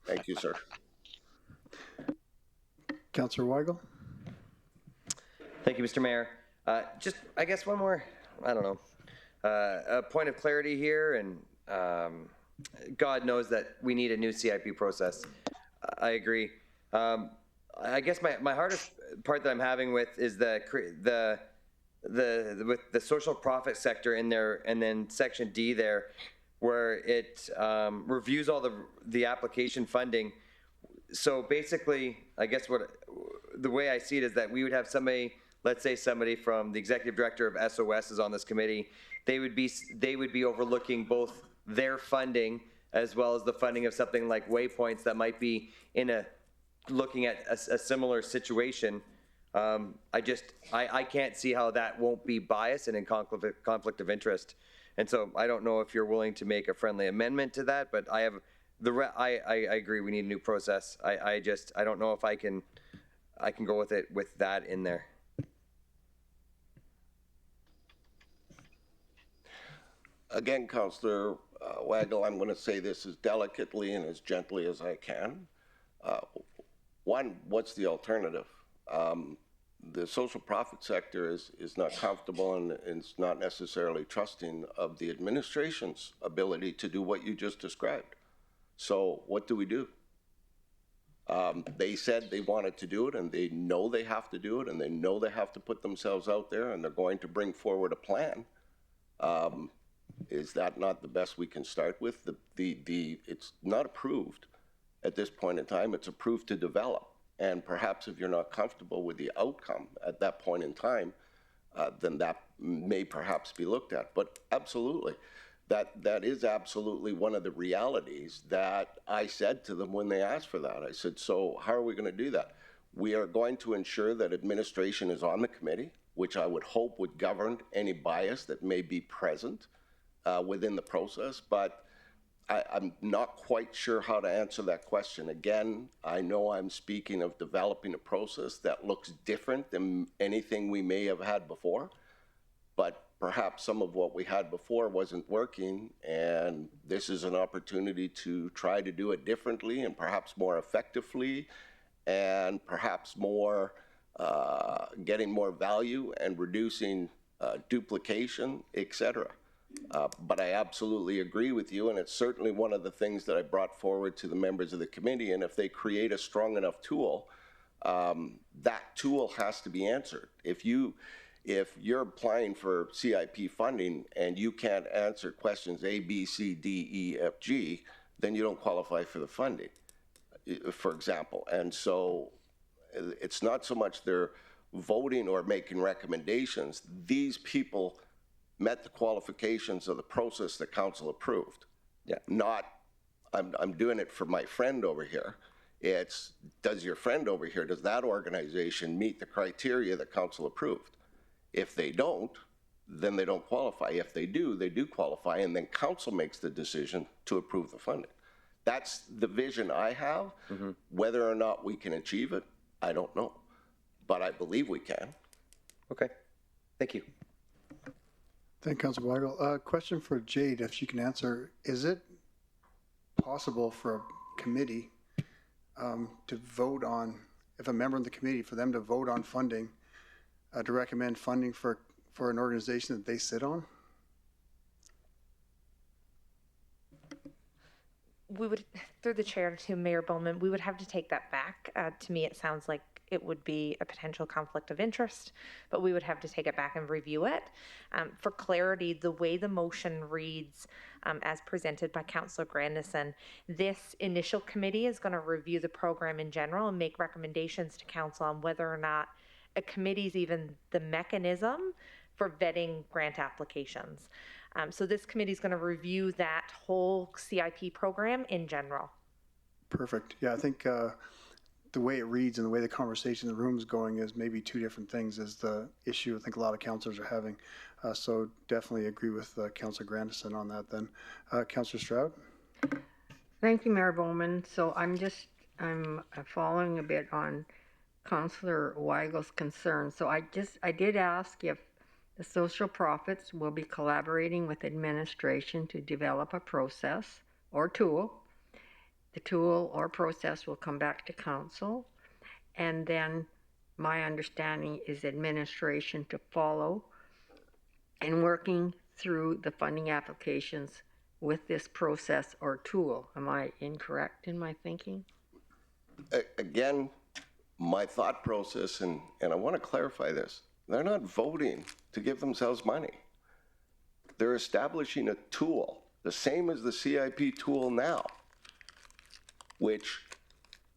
Thank you, sir. Councillor Weigel? Thank you, Mr. Mayor. Just, I guess, one more, I don't know, a point of clarity here, and God knows that we need a new CIP process. I agree. I guess my hardest part that I'm having with is with the social profit sector in there, and then section D there, where it reviews all the application funding. So basically, I guess the way I see it is that we would have somebody, let's say somebody from the executive director of SOS is on this committee. They would be overlooking both their funding as well as the funding of something like Waypoints that might be looking at a similar situation. I can't see how that won't be biased and in conflict of interest. And so I don't know if you're willing to make a friendly amendment to that, but I agree we need a new process. I don't know if I can go with it with that in there. Again, Councillor Weigel, I'm going to say this as delicately and as gently as I can. One, what's the alternative? The social profit sector is not comfortable and is not necessarily trusting of the administration's ability to do what you just described. So what do we do? They said they wanted to do it, and they know they have to do it, and they know they have to put themselves out there, and they're going to bring forward a plan. Is that not the best we can start with? It's not approved at this point in time. It's approved to develop. And perhaps if you're not comfortable with the outcome at that point in time, then that may perhaps be looked at. But absolutely, that is absolutely one of the realities that I said to them when they asked for that. I said, so how are we going to do that? We are going to ensure that administration is on the committee, which I would hope would govern any bias that may be present within the process, but I'm not quite sure how to answer that question. Again, I know I'm speaking of developing a process that looks different than anything we may have had before, but perhaps some of what we had before wasn't working, and this is an opportunity to try to do it differently and perhaps more effectively and perhaps more getting more value and reducing duplication, etc. But I absolutely agree with you, and it's certainly one of the things that I brought forward to the members of the committee. And if they create a strong enough tool, that tool has to be answered. If you're applying for CIP funding and you can't answer questions A, B, C, D, E, F, G, then you don't qualify for the funding, for example. And so it's not so much they're voting or making recommendations. These people met the qualifications of the process that council approved. Yeah. Not, I'm doing it for my friend over here. It's, does your friend over here, does that organization meet the criteria that council approved? If they don't, then they don't qualify. If they do, they do qualify, and then council makes the decision to approve the funding. That's the vision I have. Mm-hmm. Whether or not we can achieve it, I don't know, but I believe we can. Okay, thank you. Thank you, Councilor Weigel. Question for Jade, if she can answer. Is it possible for a committee to vote on, if a member of the committee, for them to vote on funding, to recommend funding for an organization that they sit on? We would, through the chair to Mayor Bowman, we would have to take that back. To me, it sounds like it would be a potential conflict of interest, but we would have to take it back and review it. For clarity, the way the motion reads, as presented by Councillor Grandison, this initial committee is going to review the program in general and make recommendations to council on whether or not a committee is even the mechanism for vetting grant applications. So this committee is going to review that whole CIP program in general. Perfect. Yeah, I think the way it reads and the way the conversation in the room is going is maybe two different things is the issue I think a lot of councillors are having. So definitely agree with Councillor Grandison on that then. Councillor Stroud? Thank you, Mayor Bowman. So I'm following a bit on Councillor Weigel's concern. So I did ask if the social profits will be collaborating with administration to develop a process or tool. The tool or process will come back to council, and then my understanding is administration to follow and working through the funding applications with this process or tool. Am I incorrect in my thinking? Again, my thought process, and I want to clarify this, they're not voting to give themselves money. They're establishing a tool, the same as the CIP tool now, which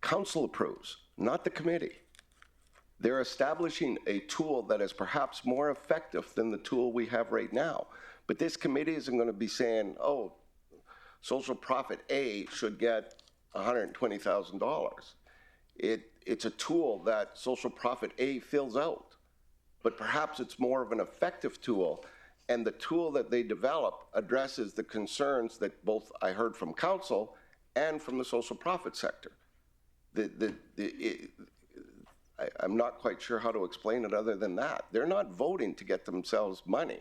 council approves, not the committee. They're establishing a tool that is perhaps more effective than the tool we have right now. But this committee isn't going to be saying, oh, social profit A should get $120,000. It's a tool that social profit A fills out. But perhaps it's more of an effective tool, and the tool that they develop addresses the concerns that both I heard from council and from the social profit sector. I'm not quite sure how to explain it other than that. They're not voting to get themselves money.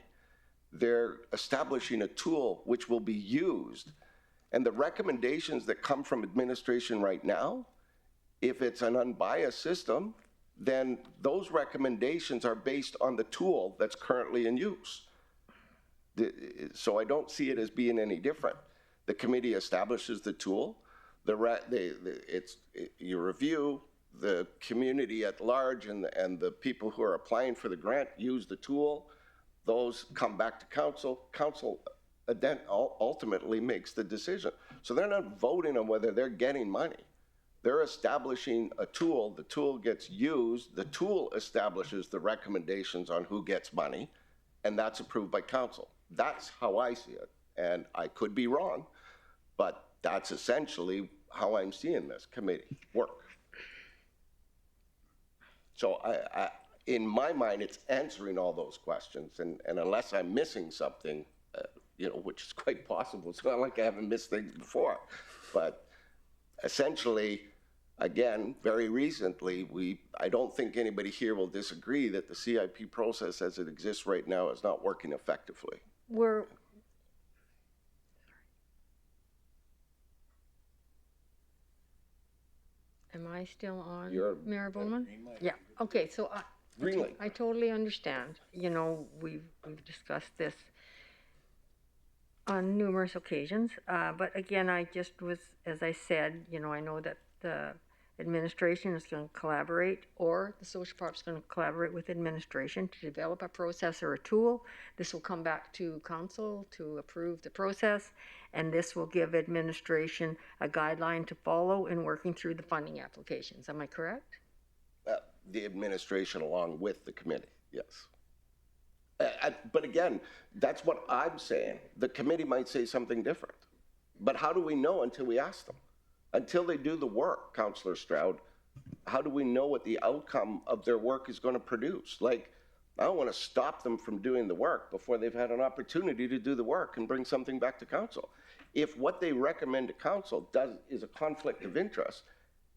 They're establishing a tool which will be used. And the recommendations that come from administration right now, if it's an unbiased system, then those recommendations are based on the tool that's currently in use. So I don't see it as being any different. The committee establishes the tool, you review, the community at large and the people who are applying for the grant use the tool, those come back to council, council then ultimately makes the decision. So they're not voting on whether they're getting money. They're establishing a tool, the tool gets used, the tool establishes the recommendations on who gets money, and that's approved by council. That's how I see it, and I could be wrong, but that's essentially how I'm seeing this committee work. So in my mind, it's answering all those questions, and unless I'm missing something, which is quite possible. It's not like I haven't missed things before, but essentially, again, very recently, I don't think anybody here will disagree that the CIP process as it exists right now is not working effectively. Am I still on, You're Mayor Bowman? Yeah, okay, so Green light. I totally understand. We've discussed this on numerous occasions, but again, I just was, as I said, I know that the administration is going to collaborate, or the social prop is going to collaborate with administration to develop a process or a tool. This will come back to council to approve the process, and this will give administration a guideline to follow in working through the funding applications. Am I correct? The administration along with the committee, yes. But again, that's what I'm saying. The committee might say something different. But how do we know until we ask them? Until they do the work, Councillor Stroud, how do we know what the outcome of their work is going to produce? Like, I don't want to stop them from doing the work before they've had an opportunity to do the work and bring something back to council. If what they recommend to council is a conflict of interest,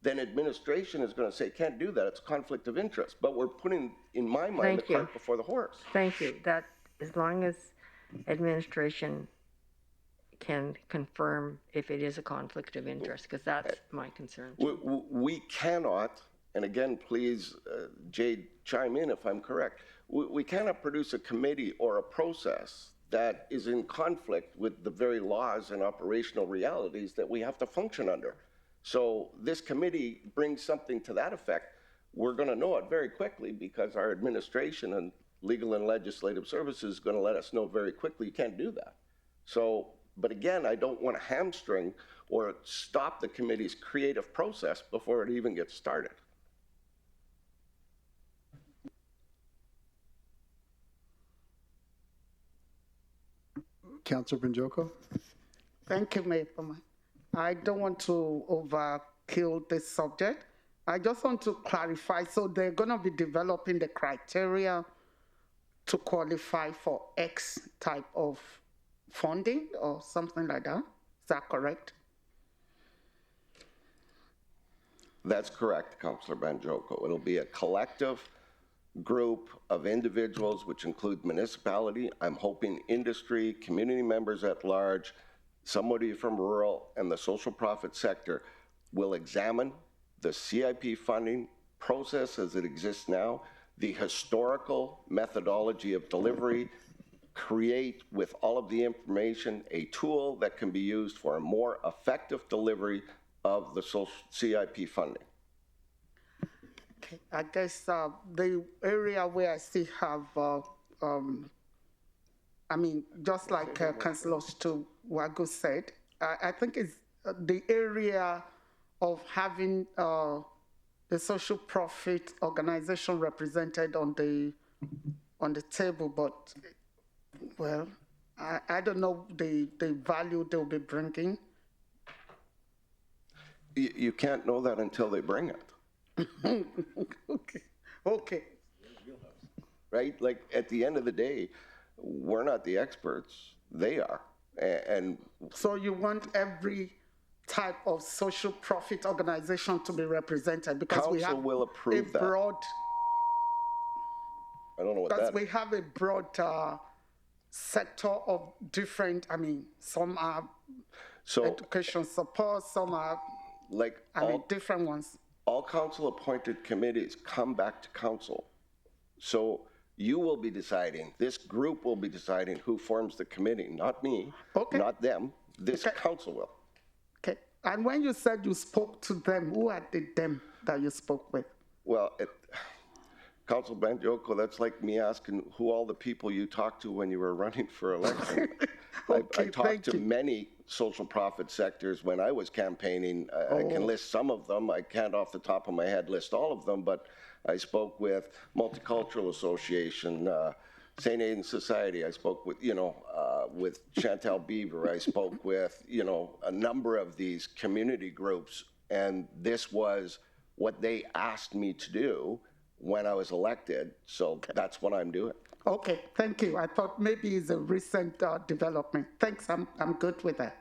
then administration is going to say, can't do that, it's a conflict of interest. But we're putting, in my mind, the cart before the horse. Thank you. That, as long as administration can confirm if it is a conflict of interest, because that's my concern. We cannot, and again, please, Jade, chime in if I'm correct, we cannot produce a committee or a process that is in conflict with the very laws and operational realities that we have to function under. So this committee brings something to that effect. We're going to know it very quickly because our administration and legal and legislative services is going to let us know very quickly you can't do that. So, but again, I don't want to hamstring or stop the committee's creative process before it even gets started. Councillor Banjoko? Thank you, Mayor Bowman. I don't want to overkill this subject. I just want to clarify. So they're going to be developing the criteria to qualify for X type of funding or something like that. Is that correct? That's correct, Councillor Banjoko. It'll be a collective group of individuals, which include municipality, I'm hoping industry, community members at large, somebody from rural and the social profit sector will examine the CIP funding process as it exists now, the historical methodology of delivery, create with all of the information a tool that can be used for a more effective delivery of the social CIP funding. Okay, I guess the area where I still have, I mean, just like Councillor Wago said, I think it's the area of having the social profit organization represented on the table, but well, I don't know the value they'll be bringing. You can't know that until they bring it. Okay. Right? Like at the end of the day, we're not the experts, they are. And so you want every type of social profit organization to be represented because we have will approve a broad. I don't know what because that we have a broad sector of different. I mean, some are education support, some are different ones. All council-appointed committees come back to council. So you will be deciding, this group will be deciding who forms the committee, not me, not them, this council will. Okay, and when you said you spoke to them, who are the them that you spoke with? Well, Council Banjoko, that's like me asking who all the people you talked to when you were running for election. I talked to many social profit sectors when I was campaigning. I can list some of them. I can't off the top of my head list all of them, but I spoke with Multicultural Association, St. Aidan Society. I spoke with, with Chantal Beaver. I spoke with, a number of these community groups, and this was what they asked me to do when I was elected, so that's what I'm doing. Okay, thank you. I thought maybe it's a recent development. Thanks, I'm good with that.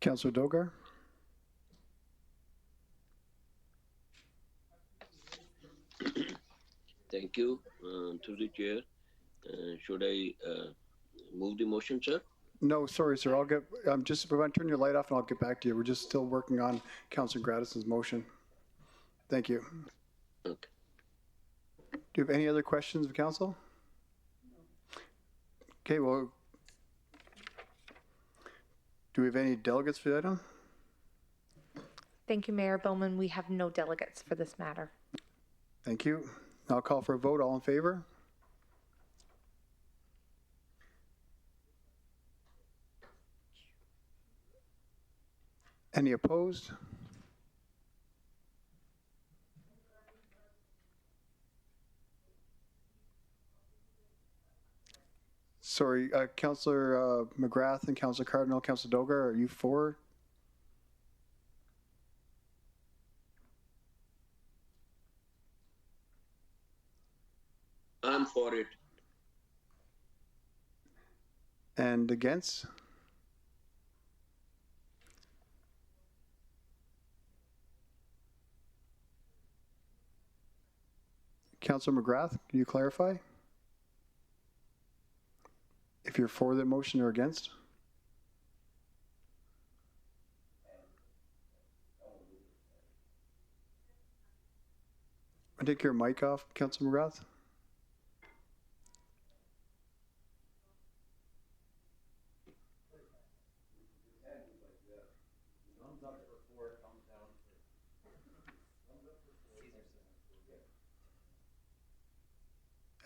Councillor Dogar? Thank you. Through the chair, should I move the motion, sir? No, sorry, sir. I'll get, just turn your light off and I'll get back to you. We're just still working on Councillor Gradison's motion. Thank you. Okay. Do you have any other questions of council? Okay, well, do we have any delegates for the item? Thank you, Mayor Bowman. We have no delegates for this matter. Thank you. I'll call for a vote. All in favor? Any opposed? Sorry, Councillor McGrath and Councillor Cardinal, Councillor Dogar, are you for? I'm for it. And against? Councillor McGrath, can you clarify? If you're for the motion or against? I take your mic off, Councillor McGrath.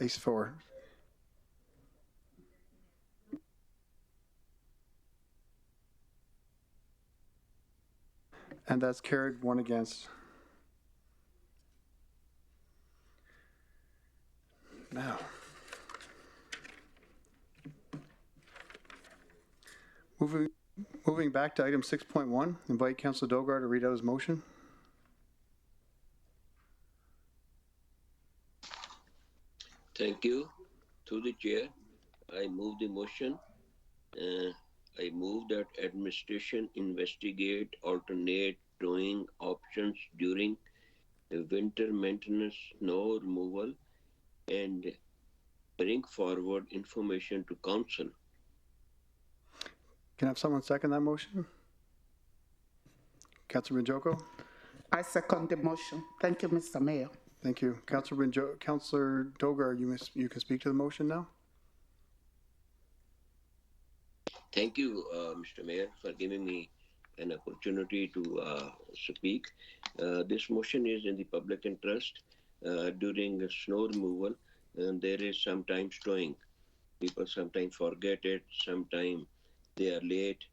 Ace 4. And that's carried, 1 against. Now, moving back to item 6.1, invite Councillor Dogar to read out his motion. Thank you. Through the chair, I move the motion. I move that administration investigate alternate towing options during the winter maintenance, snow removal, and bring forward information to council. Can I have someone second that motion? Councillor Binjoko? I second the motion. Thank you, Mr. Mayor. Thank you. Councillor Dogar, you can speak to the motion now. Thank you, Mr. Mayor, for giving me an opportunity to speak. This motion is in the public interest. During snow removal, and there is sometimes towing. People sometimes forget it, sometimes they are late.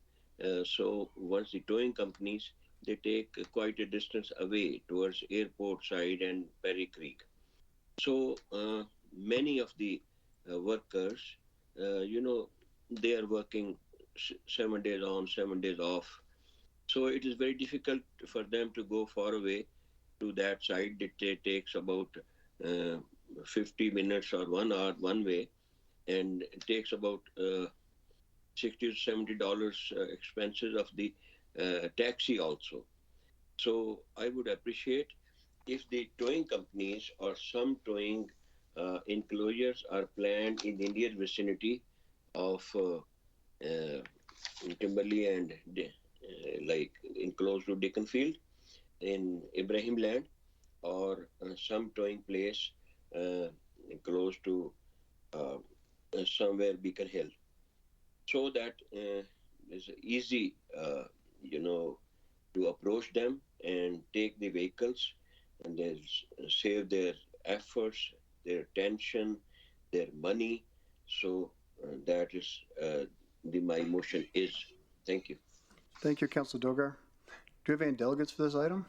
So once the towing companies, they take quite a distance away towards airport side and Perry Creek. So many of the workers, they are working 7 days on, 7 days off. So it is very difficult for them to go far away to that side. It takes about 50 minutes or 1 hour one way, and it takes about $60 to $70 expenses of the taxi also. So I would appreciate if the towing companies or some towing enclosures are planned in the immediate vicinity of Kimberley and like close to Dickenfield in Ibrahim Land, or some towing place close to somewhere Beacon Hill, so that it's easy, to approach them and take the vehicles, and they save their efforts, their attention, their money. So that is my motion is. Thank you. Thank you, Councillor Dogar. Do you have any delegates for this item?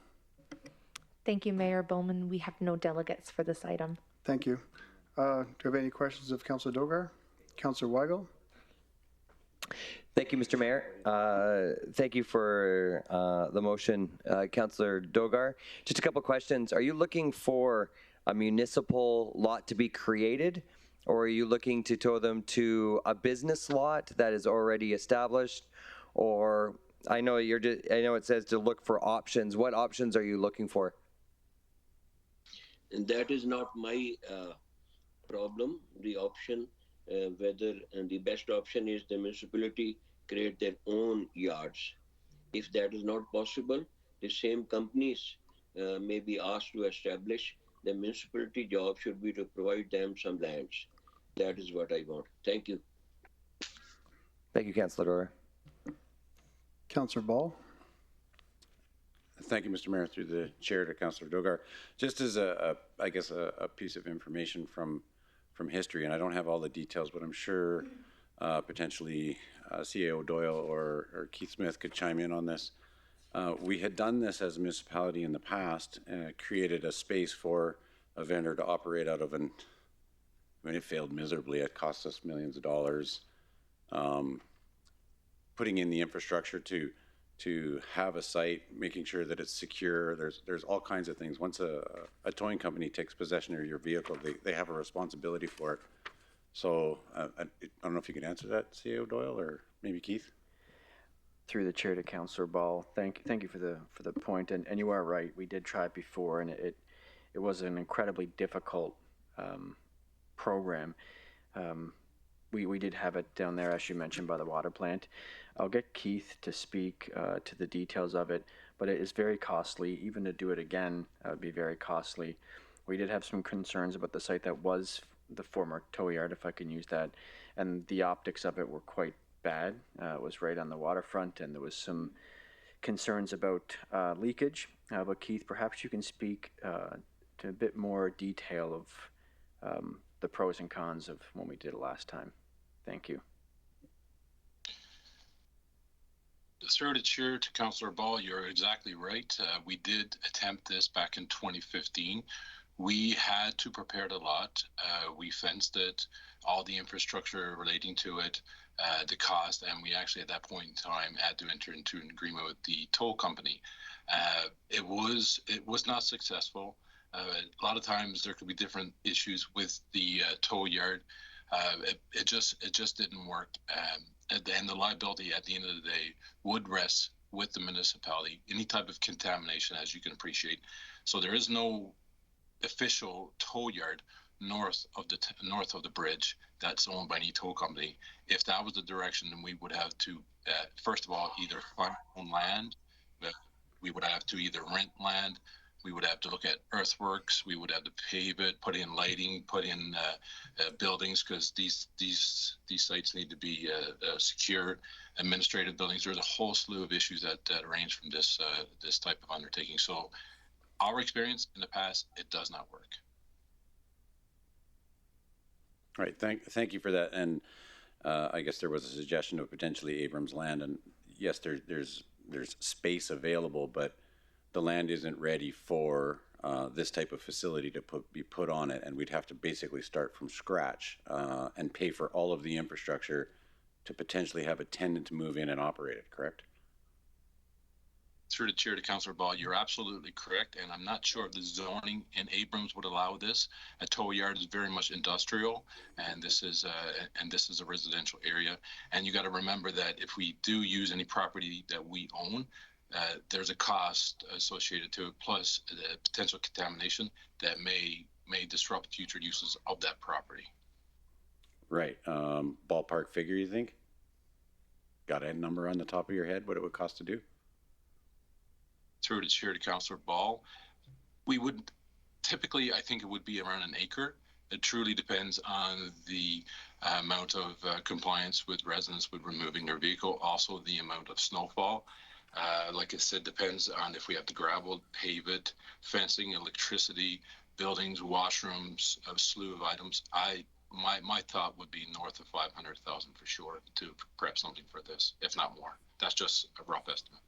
Thank you, Mayor Bowman. We have no delegates for this item. Thank you. Do you have any questions of Councillor Dogar? Councillor Weigel? Thank you, Mr. Mayor. Thank you for the motion, Councillor Dogar. Just a couple questions. Are you looking for a municipal lot to be created, or are you looking to tow them to a business lot that is already established? Or I know I know it says to look for options. What options are you looking for? And that is not my problem. The option, whether the best option is the municipality create their own yards. If that is not possible, the same companies may be asked to establish. The municipality job should be to provide them some lands. That is what I want. Thank you. Thank you, Councillor Dogar. Councillor Ball. Thank you, Mr. Mayor, through the chair to Councillor Dogar. Just as I guess a piece of information from history, and I don't have all the details, but I'm sure potentially CAO Doyle or Keith Smith could chime in on this. We had done this as a municipality in the past, created a space for a vendor to operate out of, and I mean, it failed miserably. It cost us millions of dollars. Putting in the infrastructure to have a site, making sure that it's secure. There's all kinds of things. Once a towing company takes possession of your vehicle, they have a responsibility for it. So I don't know if you can answer that, CAO Doyle, or maybe Keith. Through the chair to Councillor Ball, thank you for the point, and you are right. We did try it before, and it was an incredibly difficult program. We did have it down there, as you mentioned, by the water plant. I'll get Keith to speak to the details of it, but it is very costly. Even to do it again would be very costly. We did have some concerns about the site that was the former tow yard, if I can use that, and the optics of it were quite bad. It was right on the waterfront, and there was some concerns about leakage. But Keith, perhaps you can speak to a bit more detail of the pros and cons of when we did it last time. Thank you. Through the chair to Councillor Ball, you're exactly right. We did attempt this back in 2015. We had to prepare the lot. We fenced it, all the infrastructure relating to it, the cost, and we actually at that point in time had to enter into an agreement with the toll company. It was not successful. A lot of times there could be different issues with the tow yard. It just didn't work. And the liability at the end of the day would rest with the municipality. Any type of contamination, as you can appreciate. So there is no official tow yard north of the bridge that's owned by any tow company. If that was the direction, then we would have to first of all either find our own land. We would have to either rent land. We would have to look at earthworks. We would have to pave it, put in lighting, put in buildings, because these sites need to be secure. Administrative buildings. There's a whole slew of issues that range from this type of undertaking. So, our experience in the past, it does not work. All right. Thank you for that. And I guess there was a suggestion of potentially Abrams land, and yes, there's space available, but the land isn't ready for this type of facility to be put on it, and we'd have to basically start from scratch and pay for all of the infrastructure to potentially have a tenant to move in and operate it, correct? Through the chair to Councillor Ball, you're absolutely correct, and I'm not sure if the zoning in Abrams would allow this. A tow yard is very much industrial, and this is a residential area. And you got to remember that if we do use any property that we own, there's a cost associated to it, plus the potential contamination that may disrupt future uses of that property. Right. Ballpark figure, you think? Got a number on the top of your head, what it would cost to do? Through the chair to Councillor Ball, we would typically, I think it would be around an acre. It truly depends on the amount of compliance with residents with removing their vehicle, also the amount of snowfall. Like I said, depends on if we have to gravel, pave it, fencing, electricity, buildings, washrooms, a slew of items. My thought would be north of 500,000 for sure to prep something for this, if not more. That's just a rough estimate.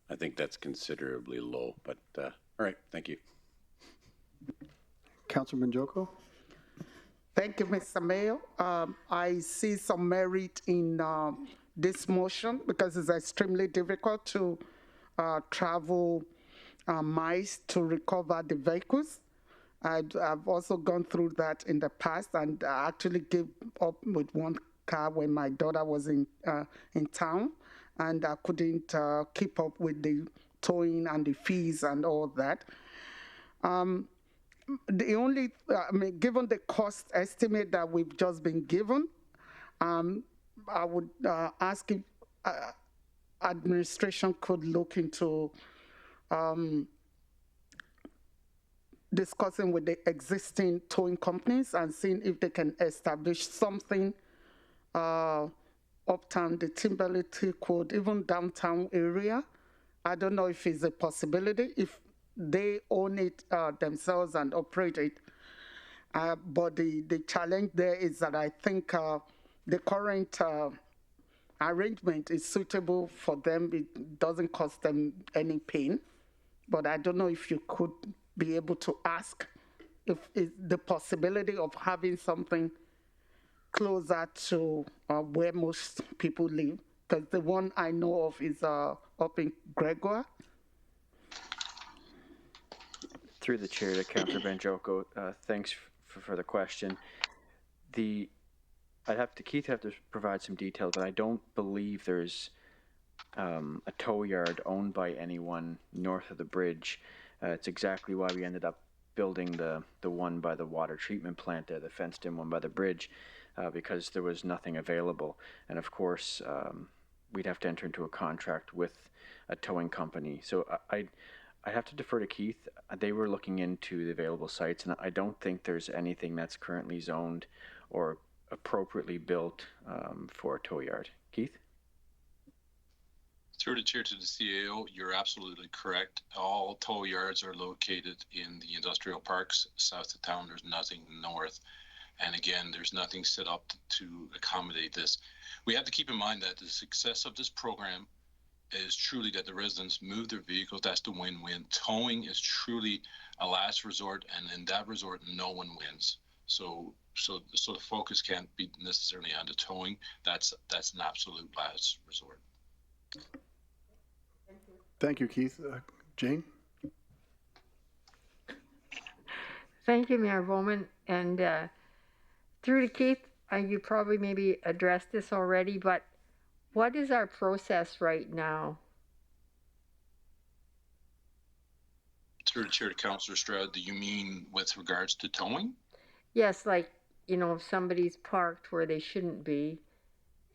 I think that's considerably low, but all right, thank you. Councilor Manjoko. Thank you, Mr. Mayor. I see some merit in this motion because it's extremely difficult to travel miles to recover the vehicles. I've also gone through that in the past, and I actually gave up with one car when my daughter was in town, and I couldn't keep up with the towing and the fees and all that. The only, given the cost estimate that we've just been given, I would ask if administration could look into discussing with the existing towing companies and seeing if they can establish something uptown, the Timberlake Code, even downtown area. I don't know if it's a possibility, if they own it themselves and operate it. But the challenge there is that I think the current arrangement is suitable for them. It doesn't cause them any pain. But I don't know if you could be able to ask if the possibility of having something closer to where most people live, because the one I know of is up in Gregoire. Through the chair to Councillor Banjoko, thanks for the question. Keith have to provide some detail, but I don't believe there's a tow yard owned by anyone north of the bridge. It's exactly why we ended up building the one by the water treatment plant, the fenced-in one by the bridge, because there was nothing available. And of course, we'd have to enter into a contract with a towing company. So I have to defer to Keith. They were looking into the available sites, and I don't think there's anything that's currently zoned or appropriately built for a tow yard. Keith? Through the chair to the CAO, you're absolutely correct. All tow yards are located in the industrial parks south of town. There's nothing north. And again, there's nothing set up to accommodate this. We have to keep in mind that the success of this program is truly that the residents move their vehicles. That's the win-win. Towing is truly a last resort, and in that resort, no one wins. So the focus can't be necessarily on the towing. That's an absolute last resort. Thank you, Keith. Jane? Thank you, Mayor Bowman. And through to Keith, you probably maybe addressed this already, but what is our process right now? Through the chair to Councillor Stroud, do you mean with regards to towing? Yes, like, if somebody's parked where they shouldn't be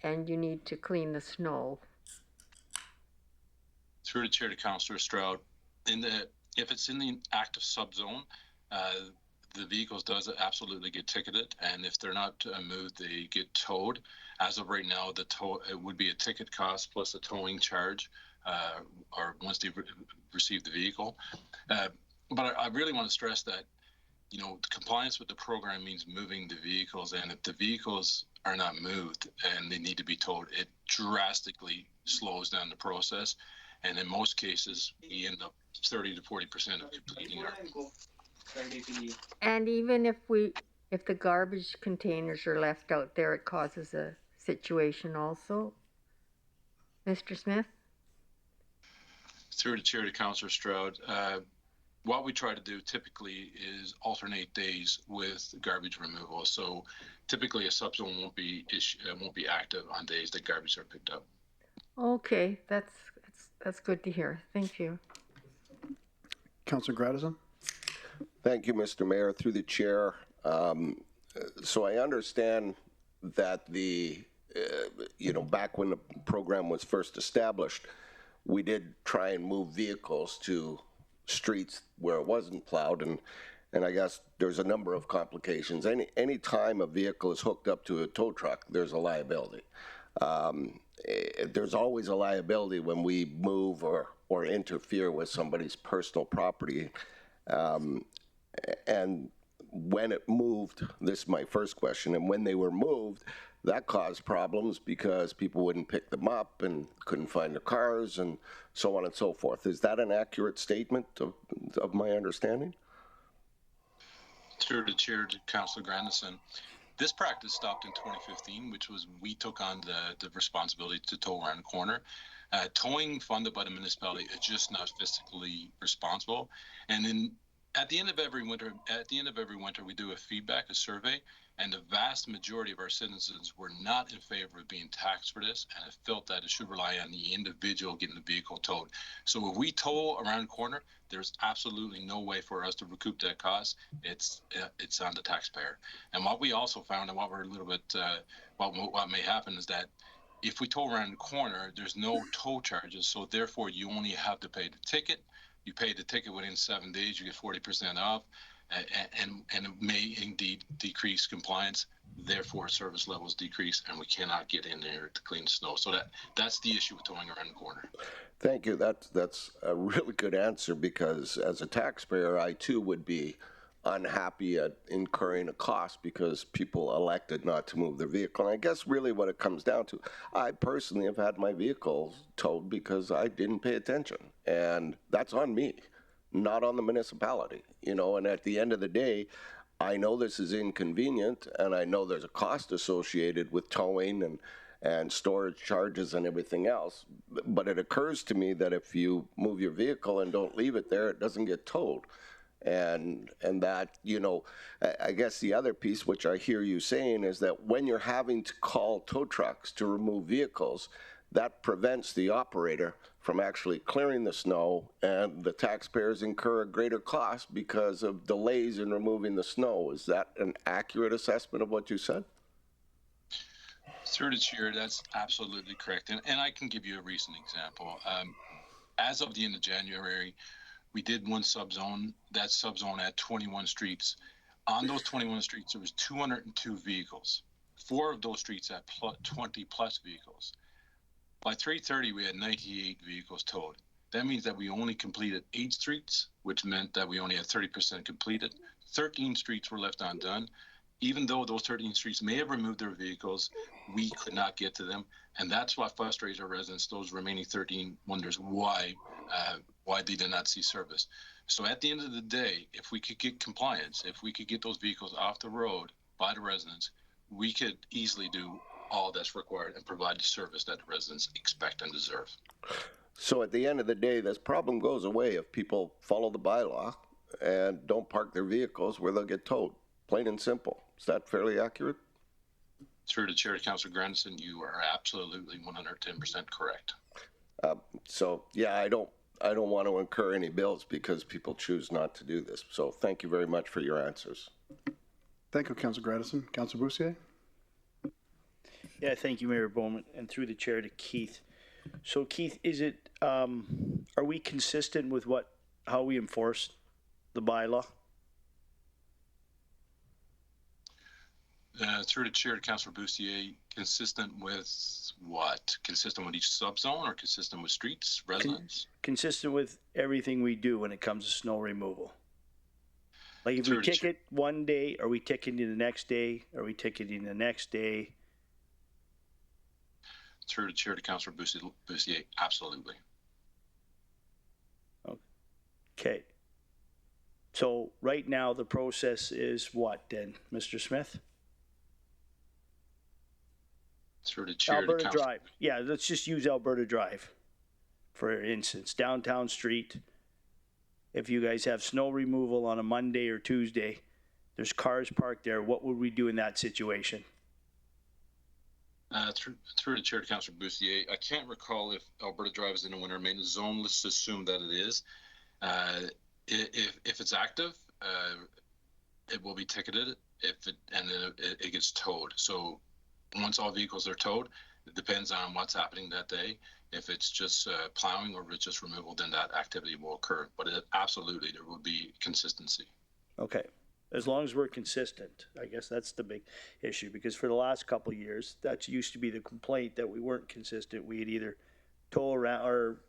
and you need to clean the snow. Through the chair to Councillor Stroud, if it's in the active subzone, the vehicles does absolutely get ticketed, and if they're not moved, they get towed. As of right now, it would be a ticket cost plus a towing charge, or once they receive the vehicle. But I really want to stress that, compliance with the program means moving the vehicles, and if the vehicles are not moved and they need to be towed, it drastically slows down the process. And in most cases, we end up 30 to 40% of completing our. And even if the garbage containers are left out there, it causes a situation also. Mr. Smith? Through the chair to Councillor Stroud, what we try to do typically is alternate days with garbage removal. So typically a subzone won't be active on days that garbage are picked up. Okay, that's good to hear. Thank you. Councillor Gradison? Thank you, Mr. Mayor. Through the chair. So I understand that back when the program was first established, we did try and move vehicles to streets where it wasn't plowed, and I guess there's a number of complications. Any time a vehicle is hooked up to a tow truck, there's a liability. There's always a liability when we move or interfere with somebody's personal property. And when it moved, this is my first question, and when they were moved, that caused problems because people wouldn't pick them up and couldn't find their cars and so on and so forth. Is that an accurate statement of my understanding? Through the chair to Councillor Grandison. This practice stopped in 2015, which was we took on the responsibility to tow around the corner. Towing funded by the municipality is just not fiscally responsible. And then at the end of every winter, we do a survey, and the vast majority of our citizens were not in favor of being taxed for this, and have felt that it should rely on the individual getting the vehicle towed. So if we tow around the corner, there's absolutely no way for us to recoup that cost. It's on the taxpayer. And what we also found, and what we're a little bit, what may happen is that if we tow around the corner, there's no tow charges, so therefore you only have to pay the ticket. You pay the ticket within 7 days, you get 40% off, and it may indeed decrease compliance. Therefore, service levels decrease, and we cannot get in there to clean snow. So that's the issue with towing around the corner. Thank you. That's a really good answer, because as a taxpayer, I too would be unhappy at incurring a cost because people elected not to move their vehicle. And I guess really what it comes down to, I personally have had my vehicle towed because I didn't pay attention, and that's on me, not on the municipality, you know. And at the end of the day, I know this is inconvenient, and I know there's a cost associated with towing and storage charges and everything else, but it occurs to me that if you move your vehicle and don't leave it there, it doesn't get towed. And that, you know, I guess the other piece, which I hear you saying, is that when you're having to call tow trucks to remove vehicles, that prevents the operator from actually clearing the snow, and the taxpayers incur a greater cost because of delays in removing the snow. Is that an accurate assessment of what you said? Through the chair, that's absolutely correct. And I can give you a recent example. As of the end of January, we did one subzone. That subzone had 21 streets. On those 21 streets, there was 202 vehicles. 4 of those streets had 20 plus vehicles. By 3:30, we had 98 vehicles towed. That means that we only completed 8 streets, which meant that we only had 30% completed. 13 streets were left undone. Even though those 13 streets may have removed their vehicles, we could not get to them. And that's what frustrates our residents. Those remaining 13 wonders why they did not see service. So at the end of the day, if we could get compliance, if we could get those vehicles off the road by the residents, we could easily do all that's required and provide the service that the residents expect and deserve. So at the end of the day, this problem goes away if people follow the bylaw and don't park their vehicles where they'll get towed. Plain and simple. Is that fairly accurate? Through the chair, Councillor Grandison, you are absolutely 110% correct. So yeah, I don't want to incur any bills because people choose not to do this. So thank you very much for your answers. Thank you, Councillor Grandison. Councillor Bussier? Yeah, thank you, Mayor Bowman, and through the chair to Keith. So Keith, is it, are we consistent with how we enforce the bylaw? Through the chair to Councillor Bussier, consistent with what? Consistent with each subzone or consistent with streets, residents? Consistent with everything we do when it comes to snow removal. Like if we ticket one day, are we ticketing the next day? Are we ticketing the next day? Through the chair to Councillor Bussier, absolutely. Okay. So right now the process is what then, Mr. Smith? Through the chair Alberta to Councillor. Drive. Yeah, let's just use Alberta Drive, for instance, downtown street. If you guys have snow removal on a Monday or Tuesday, there's cars parked there. What would we do in that situation? Through the chair to Councillor Bussier, I can't recall if Alberta Drive is in a winter maintenance zone. Let's assume that it is. If it's active, it will be ticketed. And it gets towed. So once all vehicles are towed, it depends on what's happening that day. If it's just plowing or if it's just removal, then that activity will occur. But absolutely, there will be consistency. Okay. As long as we're consistent, I guess that's the big issue, because for the last couple of years, that used to be the complaint, that we weren't consistent. We'd either tow around or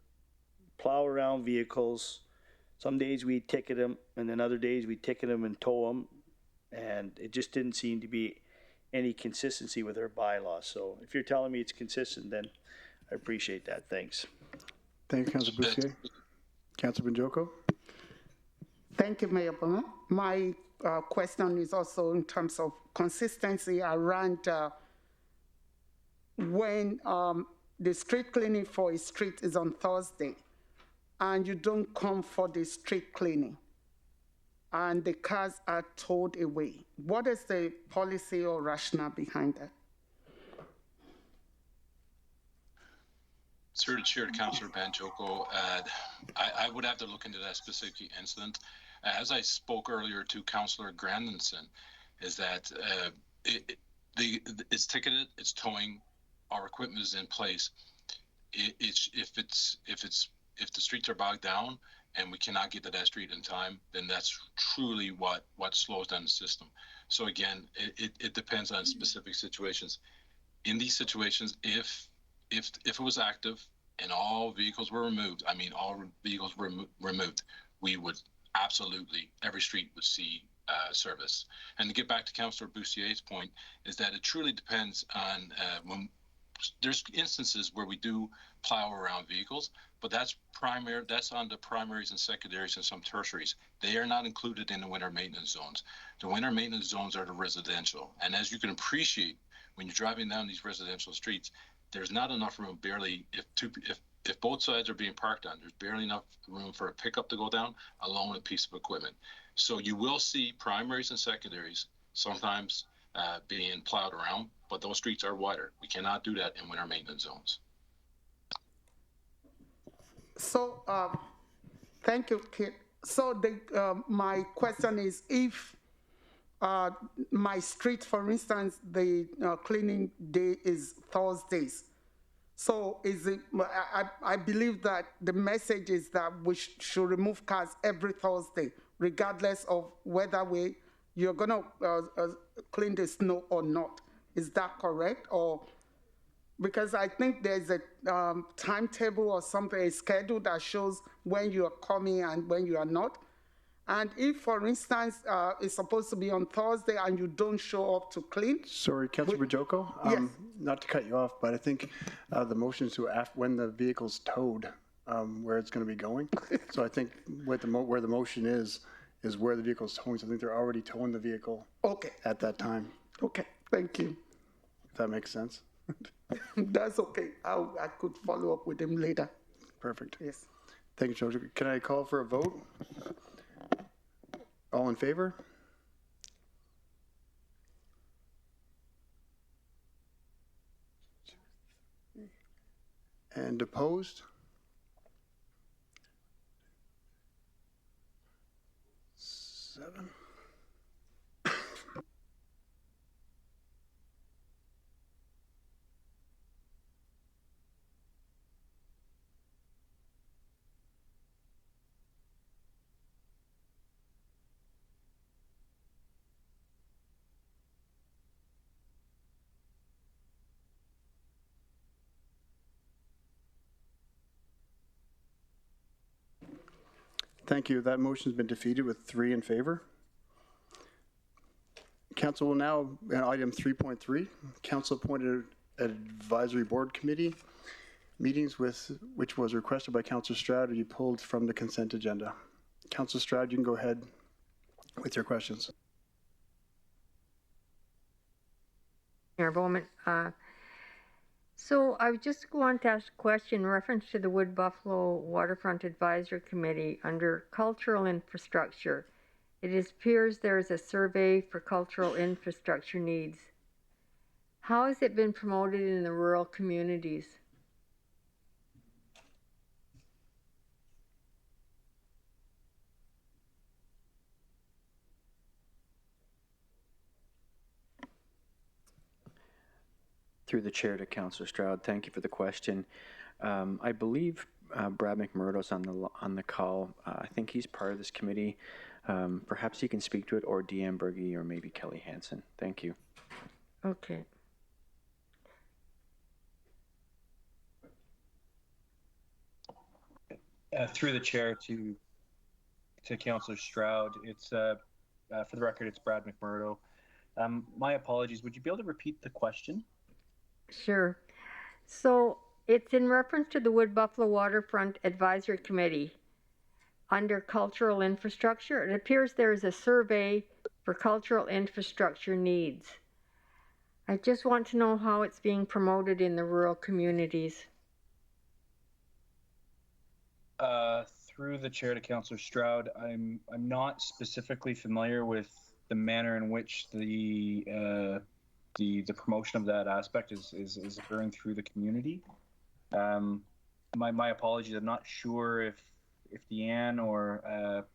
plow around vehicles. Some days we'd ticket them, and then other days we'd ticket them and tow them. And it just didn't seem to be any consistency with our bylaws. So if you're telling me it's consistent, then I appreciate that. Thanks. Thank you, Councillor Bussier. Councillor Banjoko? Thank you, Mayor Bowman. My question is also in terms of consistency around when the street cleaning for a street is on Thursday and you don't come for the street cleaning and the cars are towed away. What is the policy or rationale behind that? Through the chair to Councillor Banjoko, I would have to look into that specific incident. As I spoke earlier to Councillor Grandinson, is that it's ticketed, it's towing, our equipment is in place. If the streets are bogged down and we cannot get to that street in time, then that's truly what slows down the system. So again, it depends on specific situations. In these situations, if it was active and all vehicles were removed, removed, we would absolutely, every street would see service. And to get back to Councillor Boussier's point, is that it truly depends on when there's instances where we do plow around vehicles, but that's on the primaries and secondaries and some tertiaries. They are not included in the winter maintenance zones. The winter maintenance zones are the residential. And as you can appreciate, when you're driving down these residential streets, there's not enough room, barely, if both sides are being parked on, there's barely enough room for a pickup to go down, along with a piece of equipment. So you will see primaries and secondaries sometimes being plowed around, but those streets are wider. We cannot do that in winter maintenance zones. So, thank you, Kit. So my question is, if my street, for instance, the cleaning day is Thursdays, so is it, I believe that the message is that we should remove cars every Thursday, regardless of whether you're gonna clean the snow or not. Is that correct? Or because I think there's a timetable or something, a schedule that shows when you are coming and when you are not. And if, for instance, it's supposed to be on Thursday and you don't show up to clean. Sorry, Councillor Bajoko, yes. Not to cut you off, but I think the motion is to when the vehicle's towed, where it's going to be going. So I think where the motion is where the vehicle's towing. So I think they're already towing the vehicle. Okay. At that time. Okay, thank you. If that makes sense. That's okay. I could follow up with him later. Perfect. Yes. Thank you, George. Can I call for a vote? All in favor? And opposed? 7. Thank you. That motion's been defeated with 3 in favor. Council will now, item 3.3, Council appointed an advisory board committee meetings which was requested by Councillor Stroud to be pulled from the consent agenda. Councillor Stroud, you can go ahead with your questions. Mayor Bowman, so I just want to ask a question in reference to the Wood Buffalo Waterfront Advisory Committee under cultural infrastructure. It appears there is a survey for cultural infrastructure needs. How has it been promoted in the rural communities? Through the chair to Councillor Stroud, thank you for the question. I believe Brad McMurdo's on the call. I think he's part of this committee. Perhaps he can speak to it, or Deanne Berge, or maybe Kelly Hansen. Thank you. Okay. Through the chair to Councillor Stroud, it's for the record, it's Brad McMurdo. My apologies. Would you be able to repeat the question? Sure. So it's in reference to the Wood Buffalo Waterfront Advisory Committee. under cultural infrastructure, it appears there is a survey for cultural infrastructure needs. I just want to know how it's being promoted in the rural communities. Through the chair to Councillor Stroud, I'm not specifically familiar with the manner in which the promotion of that aspect is occurring through the community. My apologies. I'm not sure if Deanne or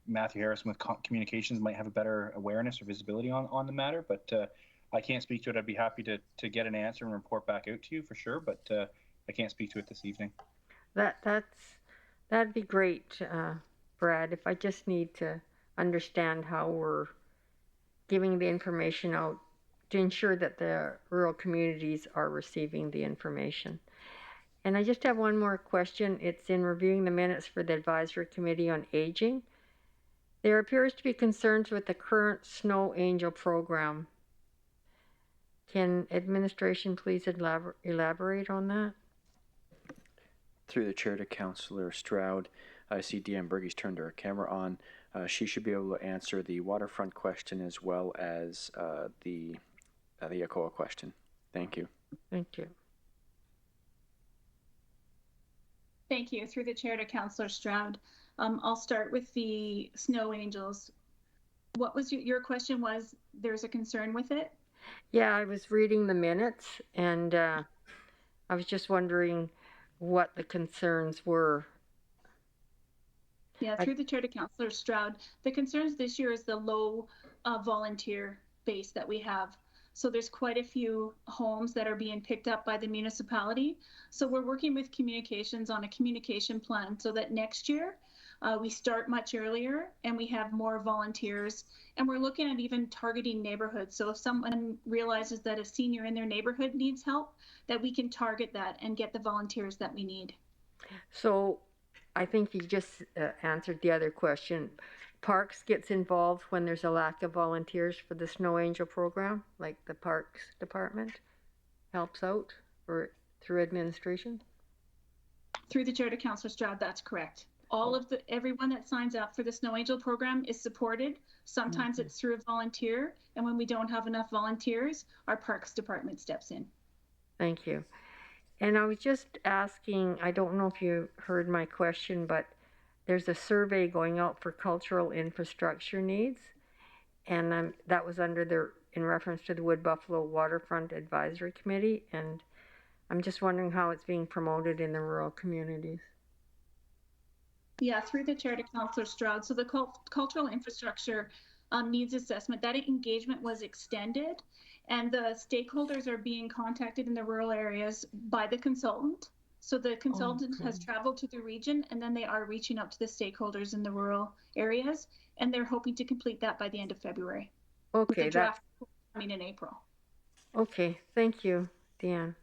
Matthew Harrison with communications might have a better awareness or visibility on the matter, but I can't speak to it. I'd be happy to get an answer and report back out to you for sure, but I can't speak to it this evening. That'd be great, Brad, if I just need to understand how we're giving the information out to ensure that the rural communities are receiving the information. And I just have one more question. It's in reviewing the minutes for the Advisory Committee on Aging. There appears to be concerns with the current Snow Angel program. Can administration please elaborate on that? Through the chair to Councillor Stroud, I see Deanne Bergey's turned her camera on. She should be able to answer the waterfront question as well as the ECOA question. Thank you. Thank you. Thank you. Through the chair to Councillor Stroud. I'll start with the Snow Angels. What was your question? Was there's a concern with it? Yeah, I was reading the minutes and I was just wondering what the concerns were. Yeah, through the chair to Councillor Stroud, the concerns this year is the low volunteer base that we have. So there's quite a few homes that are being picked up by the municipality. So we're working with communications on a communication plan so that next year we start much earlier and we have more volunteers, and we're looking at even targeting neighborhoods. So if someone realizes that a senior in their neighborhood needs help, that we can target that and get the volunteers that we need. So I think you just answered the other question. Parks gets involved when there's a lack of volunteers for the Snow Angel program, like the Parks Department helps out through administration? Through the chair to Councillor Stroud, that's correct. Everyone that signs up for the Snow Angel program is supported. Sometimes it's through a volunteer, and when we don't have enough volunteers, our Parks Department steps in. Thank you. And I was just asking, I don't know if you heard my question, but there's a survey going out for cultural infrastructure needs, and that was in reference to the Wood Buffalo Waterfront Advisory Committee, and I'm just wondering how it's being promoted in the rural communities. Yeah, through the chair to Councillor Stroud. So the cultural infrastructure needs assessment, that engagement was extended, and the stakeholders are being contacted in the rural areas by the consultant. So the consultant has traveled to the region, and then they are reaching out to the stakeholders in the rural areas, and they're hoping to complete that by the end of February. Okay, with the draft coming in April. Okay, thank you, Deanne.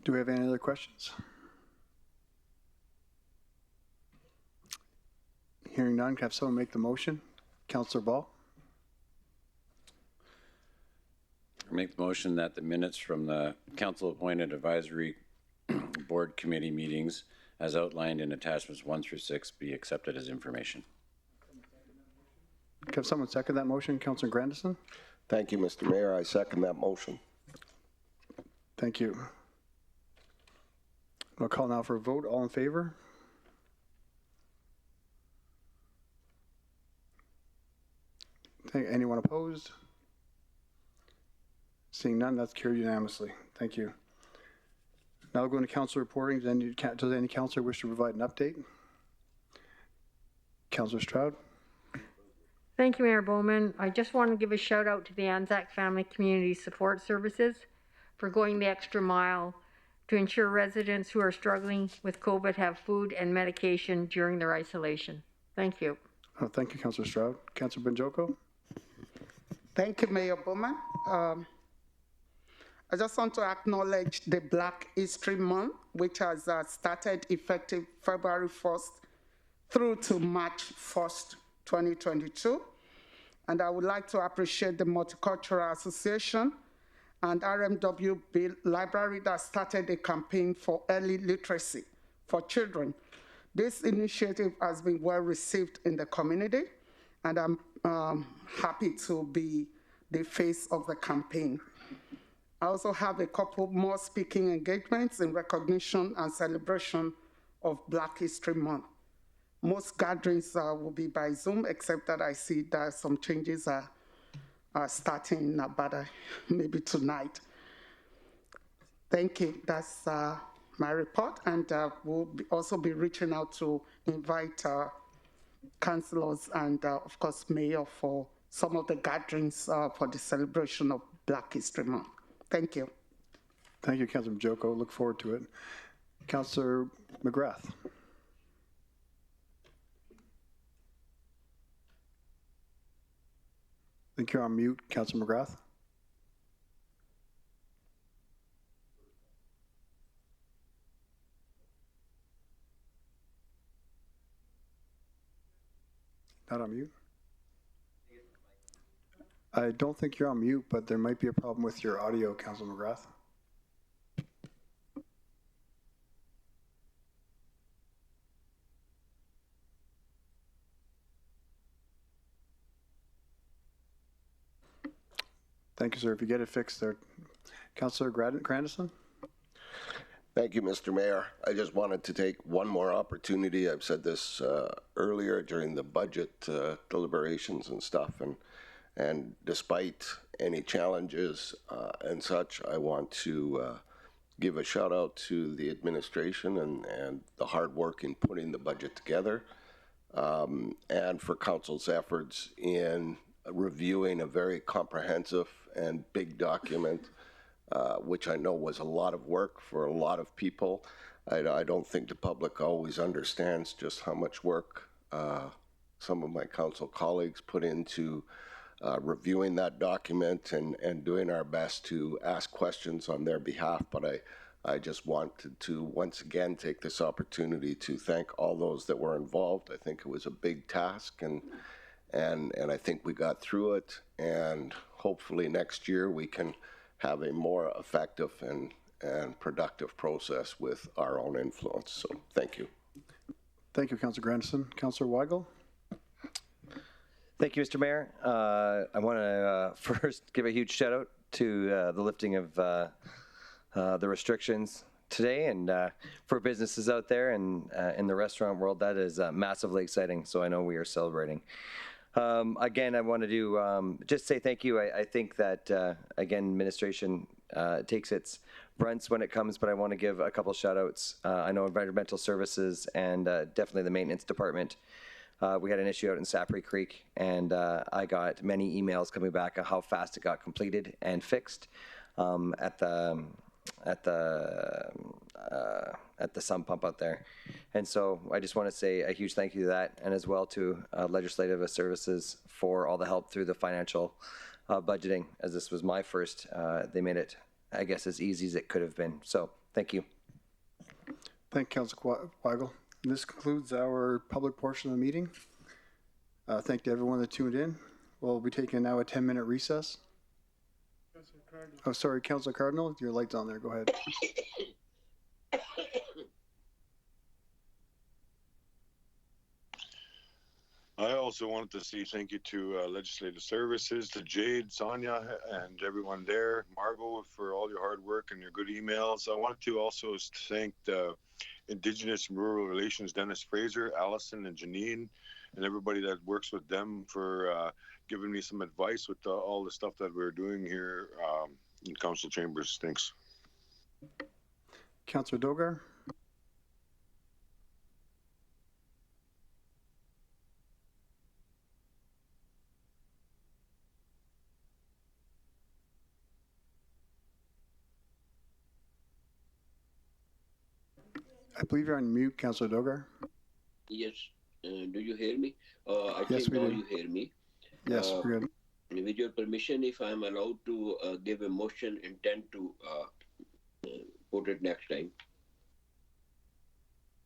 Do we have any other questions? Hearing none, can I have someone make the motion? Councillor Ball. Make the motion that the minutes from the council-appointed advisory board committee meetings as outlined in attachments 1 through 6 be accepted as information. Can I have someone second that motion? Councillor Grandison. Thank you, Mr. Mayor. I second that motion. Thank you. I'll call now for a vote. All in favor? Anyone opposed? Seeing none, that's carried unanimously. Thank you. Now we'll go into council reporting. Does any councillor wish to provide an update? Councillor Stroud. Thank you, Mayor Bowman. I just want to give a shout out to the Anzac Family Community Support Services for going the extra mile to ensure residents who are struggling with COVID have food and medication during their isolation. Thank you. Thank you, Councillor Stroud. Councillor Benjoko. Thank you, Mayor Bowman. I just want to acknowledge the Black History Month, which has started effective February 1st through to March 1st, 2022. And I would like to appreciate the Multicultural Association and rmwb Library that started a campaign for early literacy, for children. This initiative has been well received in the community, and I'm happy to be the face of the campaign. I also have a couple more speaking engagements in recognition and celebration of Black History Month. Most gatherings will be by Zoom, except that I see that some changes are starting in Nevada, maybe tonight. Thank you. That's my report, and we'll also be reaching out to invite councilors and, of course, mayor for some of the gatherings for the celebration of Black History Month. Thank you. Thank you, Councilor Joko. Look forward to it. Councilor McGrath. I think you're on mute, Councilor McGrath. Not on mute? I don't think you're on mute, but there might be a problem with your audio, Councilor McGrath. Thank you, sir. If you get it fixed there. Councilor Grandison? Thank you, Mr. Mayor. I just wanted to take one more opportunity. I've said this earlier during the budget deliberations and stuff, and despite any challenges and such, I want to give a shout out to the administration and the hard work in putting the budget together, and for council's efforts in reviewing a very comprehensive and big document, which I know was a lot of work for a lot of people. I don't think the public always understands just how much work some of my council colleagues put into reviewing that document and doing our best to ask questions on their behalf. But I just wanted to once again take this opportunity to thank all those that were involved. I think it was a big task, and I think we got through it, and hopefully next year we can have a more effective and productive process with our own influence. So thank you. Thank you, Councilor Grandison. Councilor Weigel? Thank you, Mr. Mayor. I want to first give a huge shout out to the lifting of the restrictions today, and for businesses out there and in the restaurant world, that is massively exciting. So I know we are celebrating. Again, I want to just say thank you. I think that, again, administration takes its brunts when it comes, but I want to give a couple shout outs. I know environmental services and definitely the maintenance department. We had an issue out in Sapri Creek, and I got many emails coming back on how fast it got completed and fixed at the sump pump out there. And so I just want to say a huge thank you to that, and as well to legislative services for all the help through the financial budgeting, as this was my first. They made it, I guess, as easy as it could have been. So thank you. Thank you, Councilor Weigel. This concludes our public portion of the meeting. Thank you to everyone that tuned in. We'll be taking now a 10-minute recess. Oh, sorry, Councilor Cardinal, your light's on there. Go ahead. I also wanted to say thank you to Legislative Services, to Jade, Sonia, and everyone there, Margot, for all your hard work and your good emails. I wanted to also thank the Indigenous and Rural Relations, Dennis Fraser, Allison, and Janine, and everybody that works with them for giving me some advice with all the stuff that we're doing here in council chambers. Thanks. Councilor Dogar. I believe you're on mute, Councilor Dogar. Yes. Do you hear me? I Yes, think we now do. you hear me. Yes, we're good. With your permission, if I'm allowed to give a motion, intend to put it next time.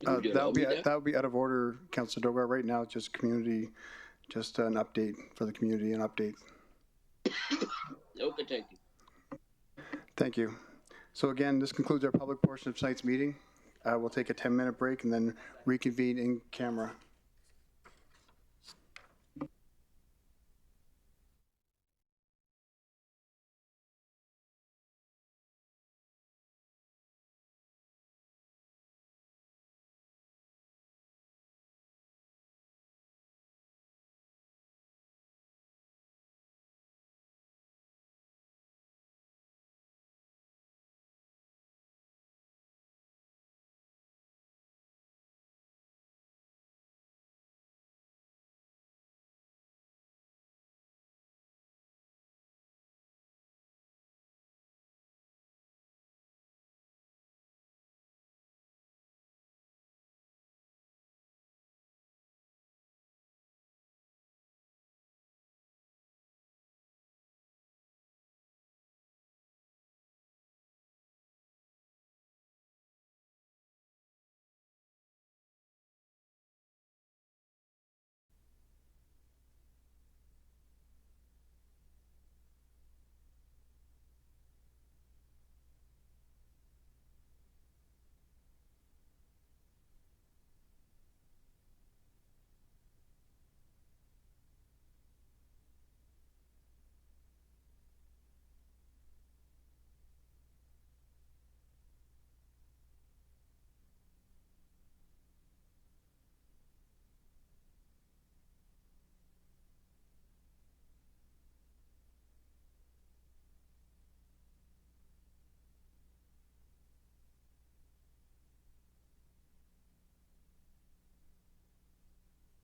Would you allow me that? That would be out of order, Councilor Dogar. Right now, it's just community, just an update for the community, an update. Okay, thank you. Thank you. So again, this concludes our public portion of tonight's meeting. We'll take a 10-minute break and then reconvene in camera.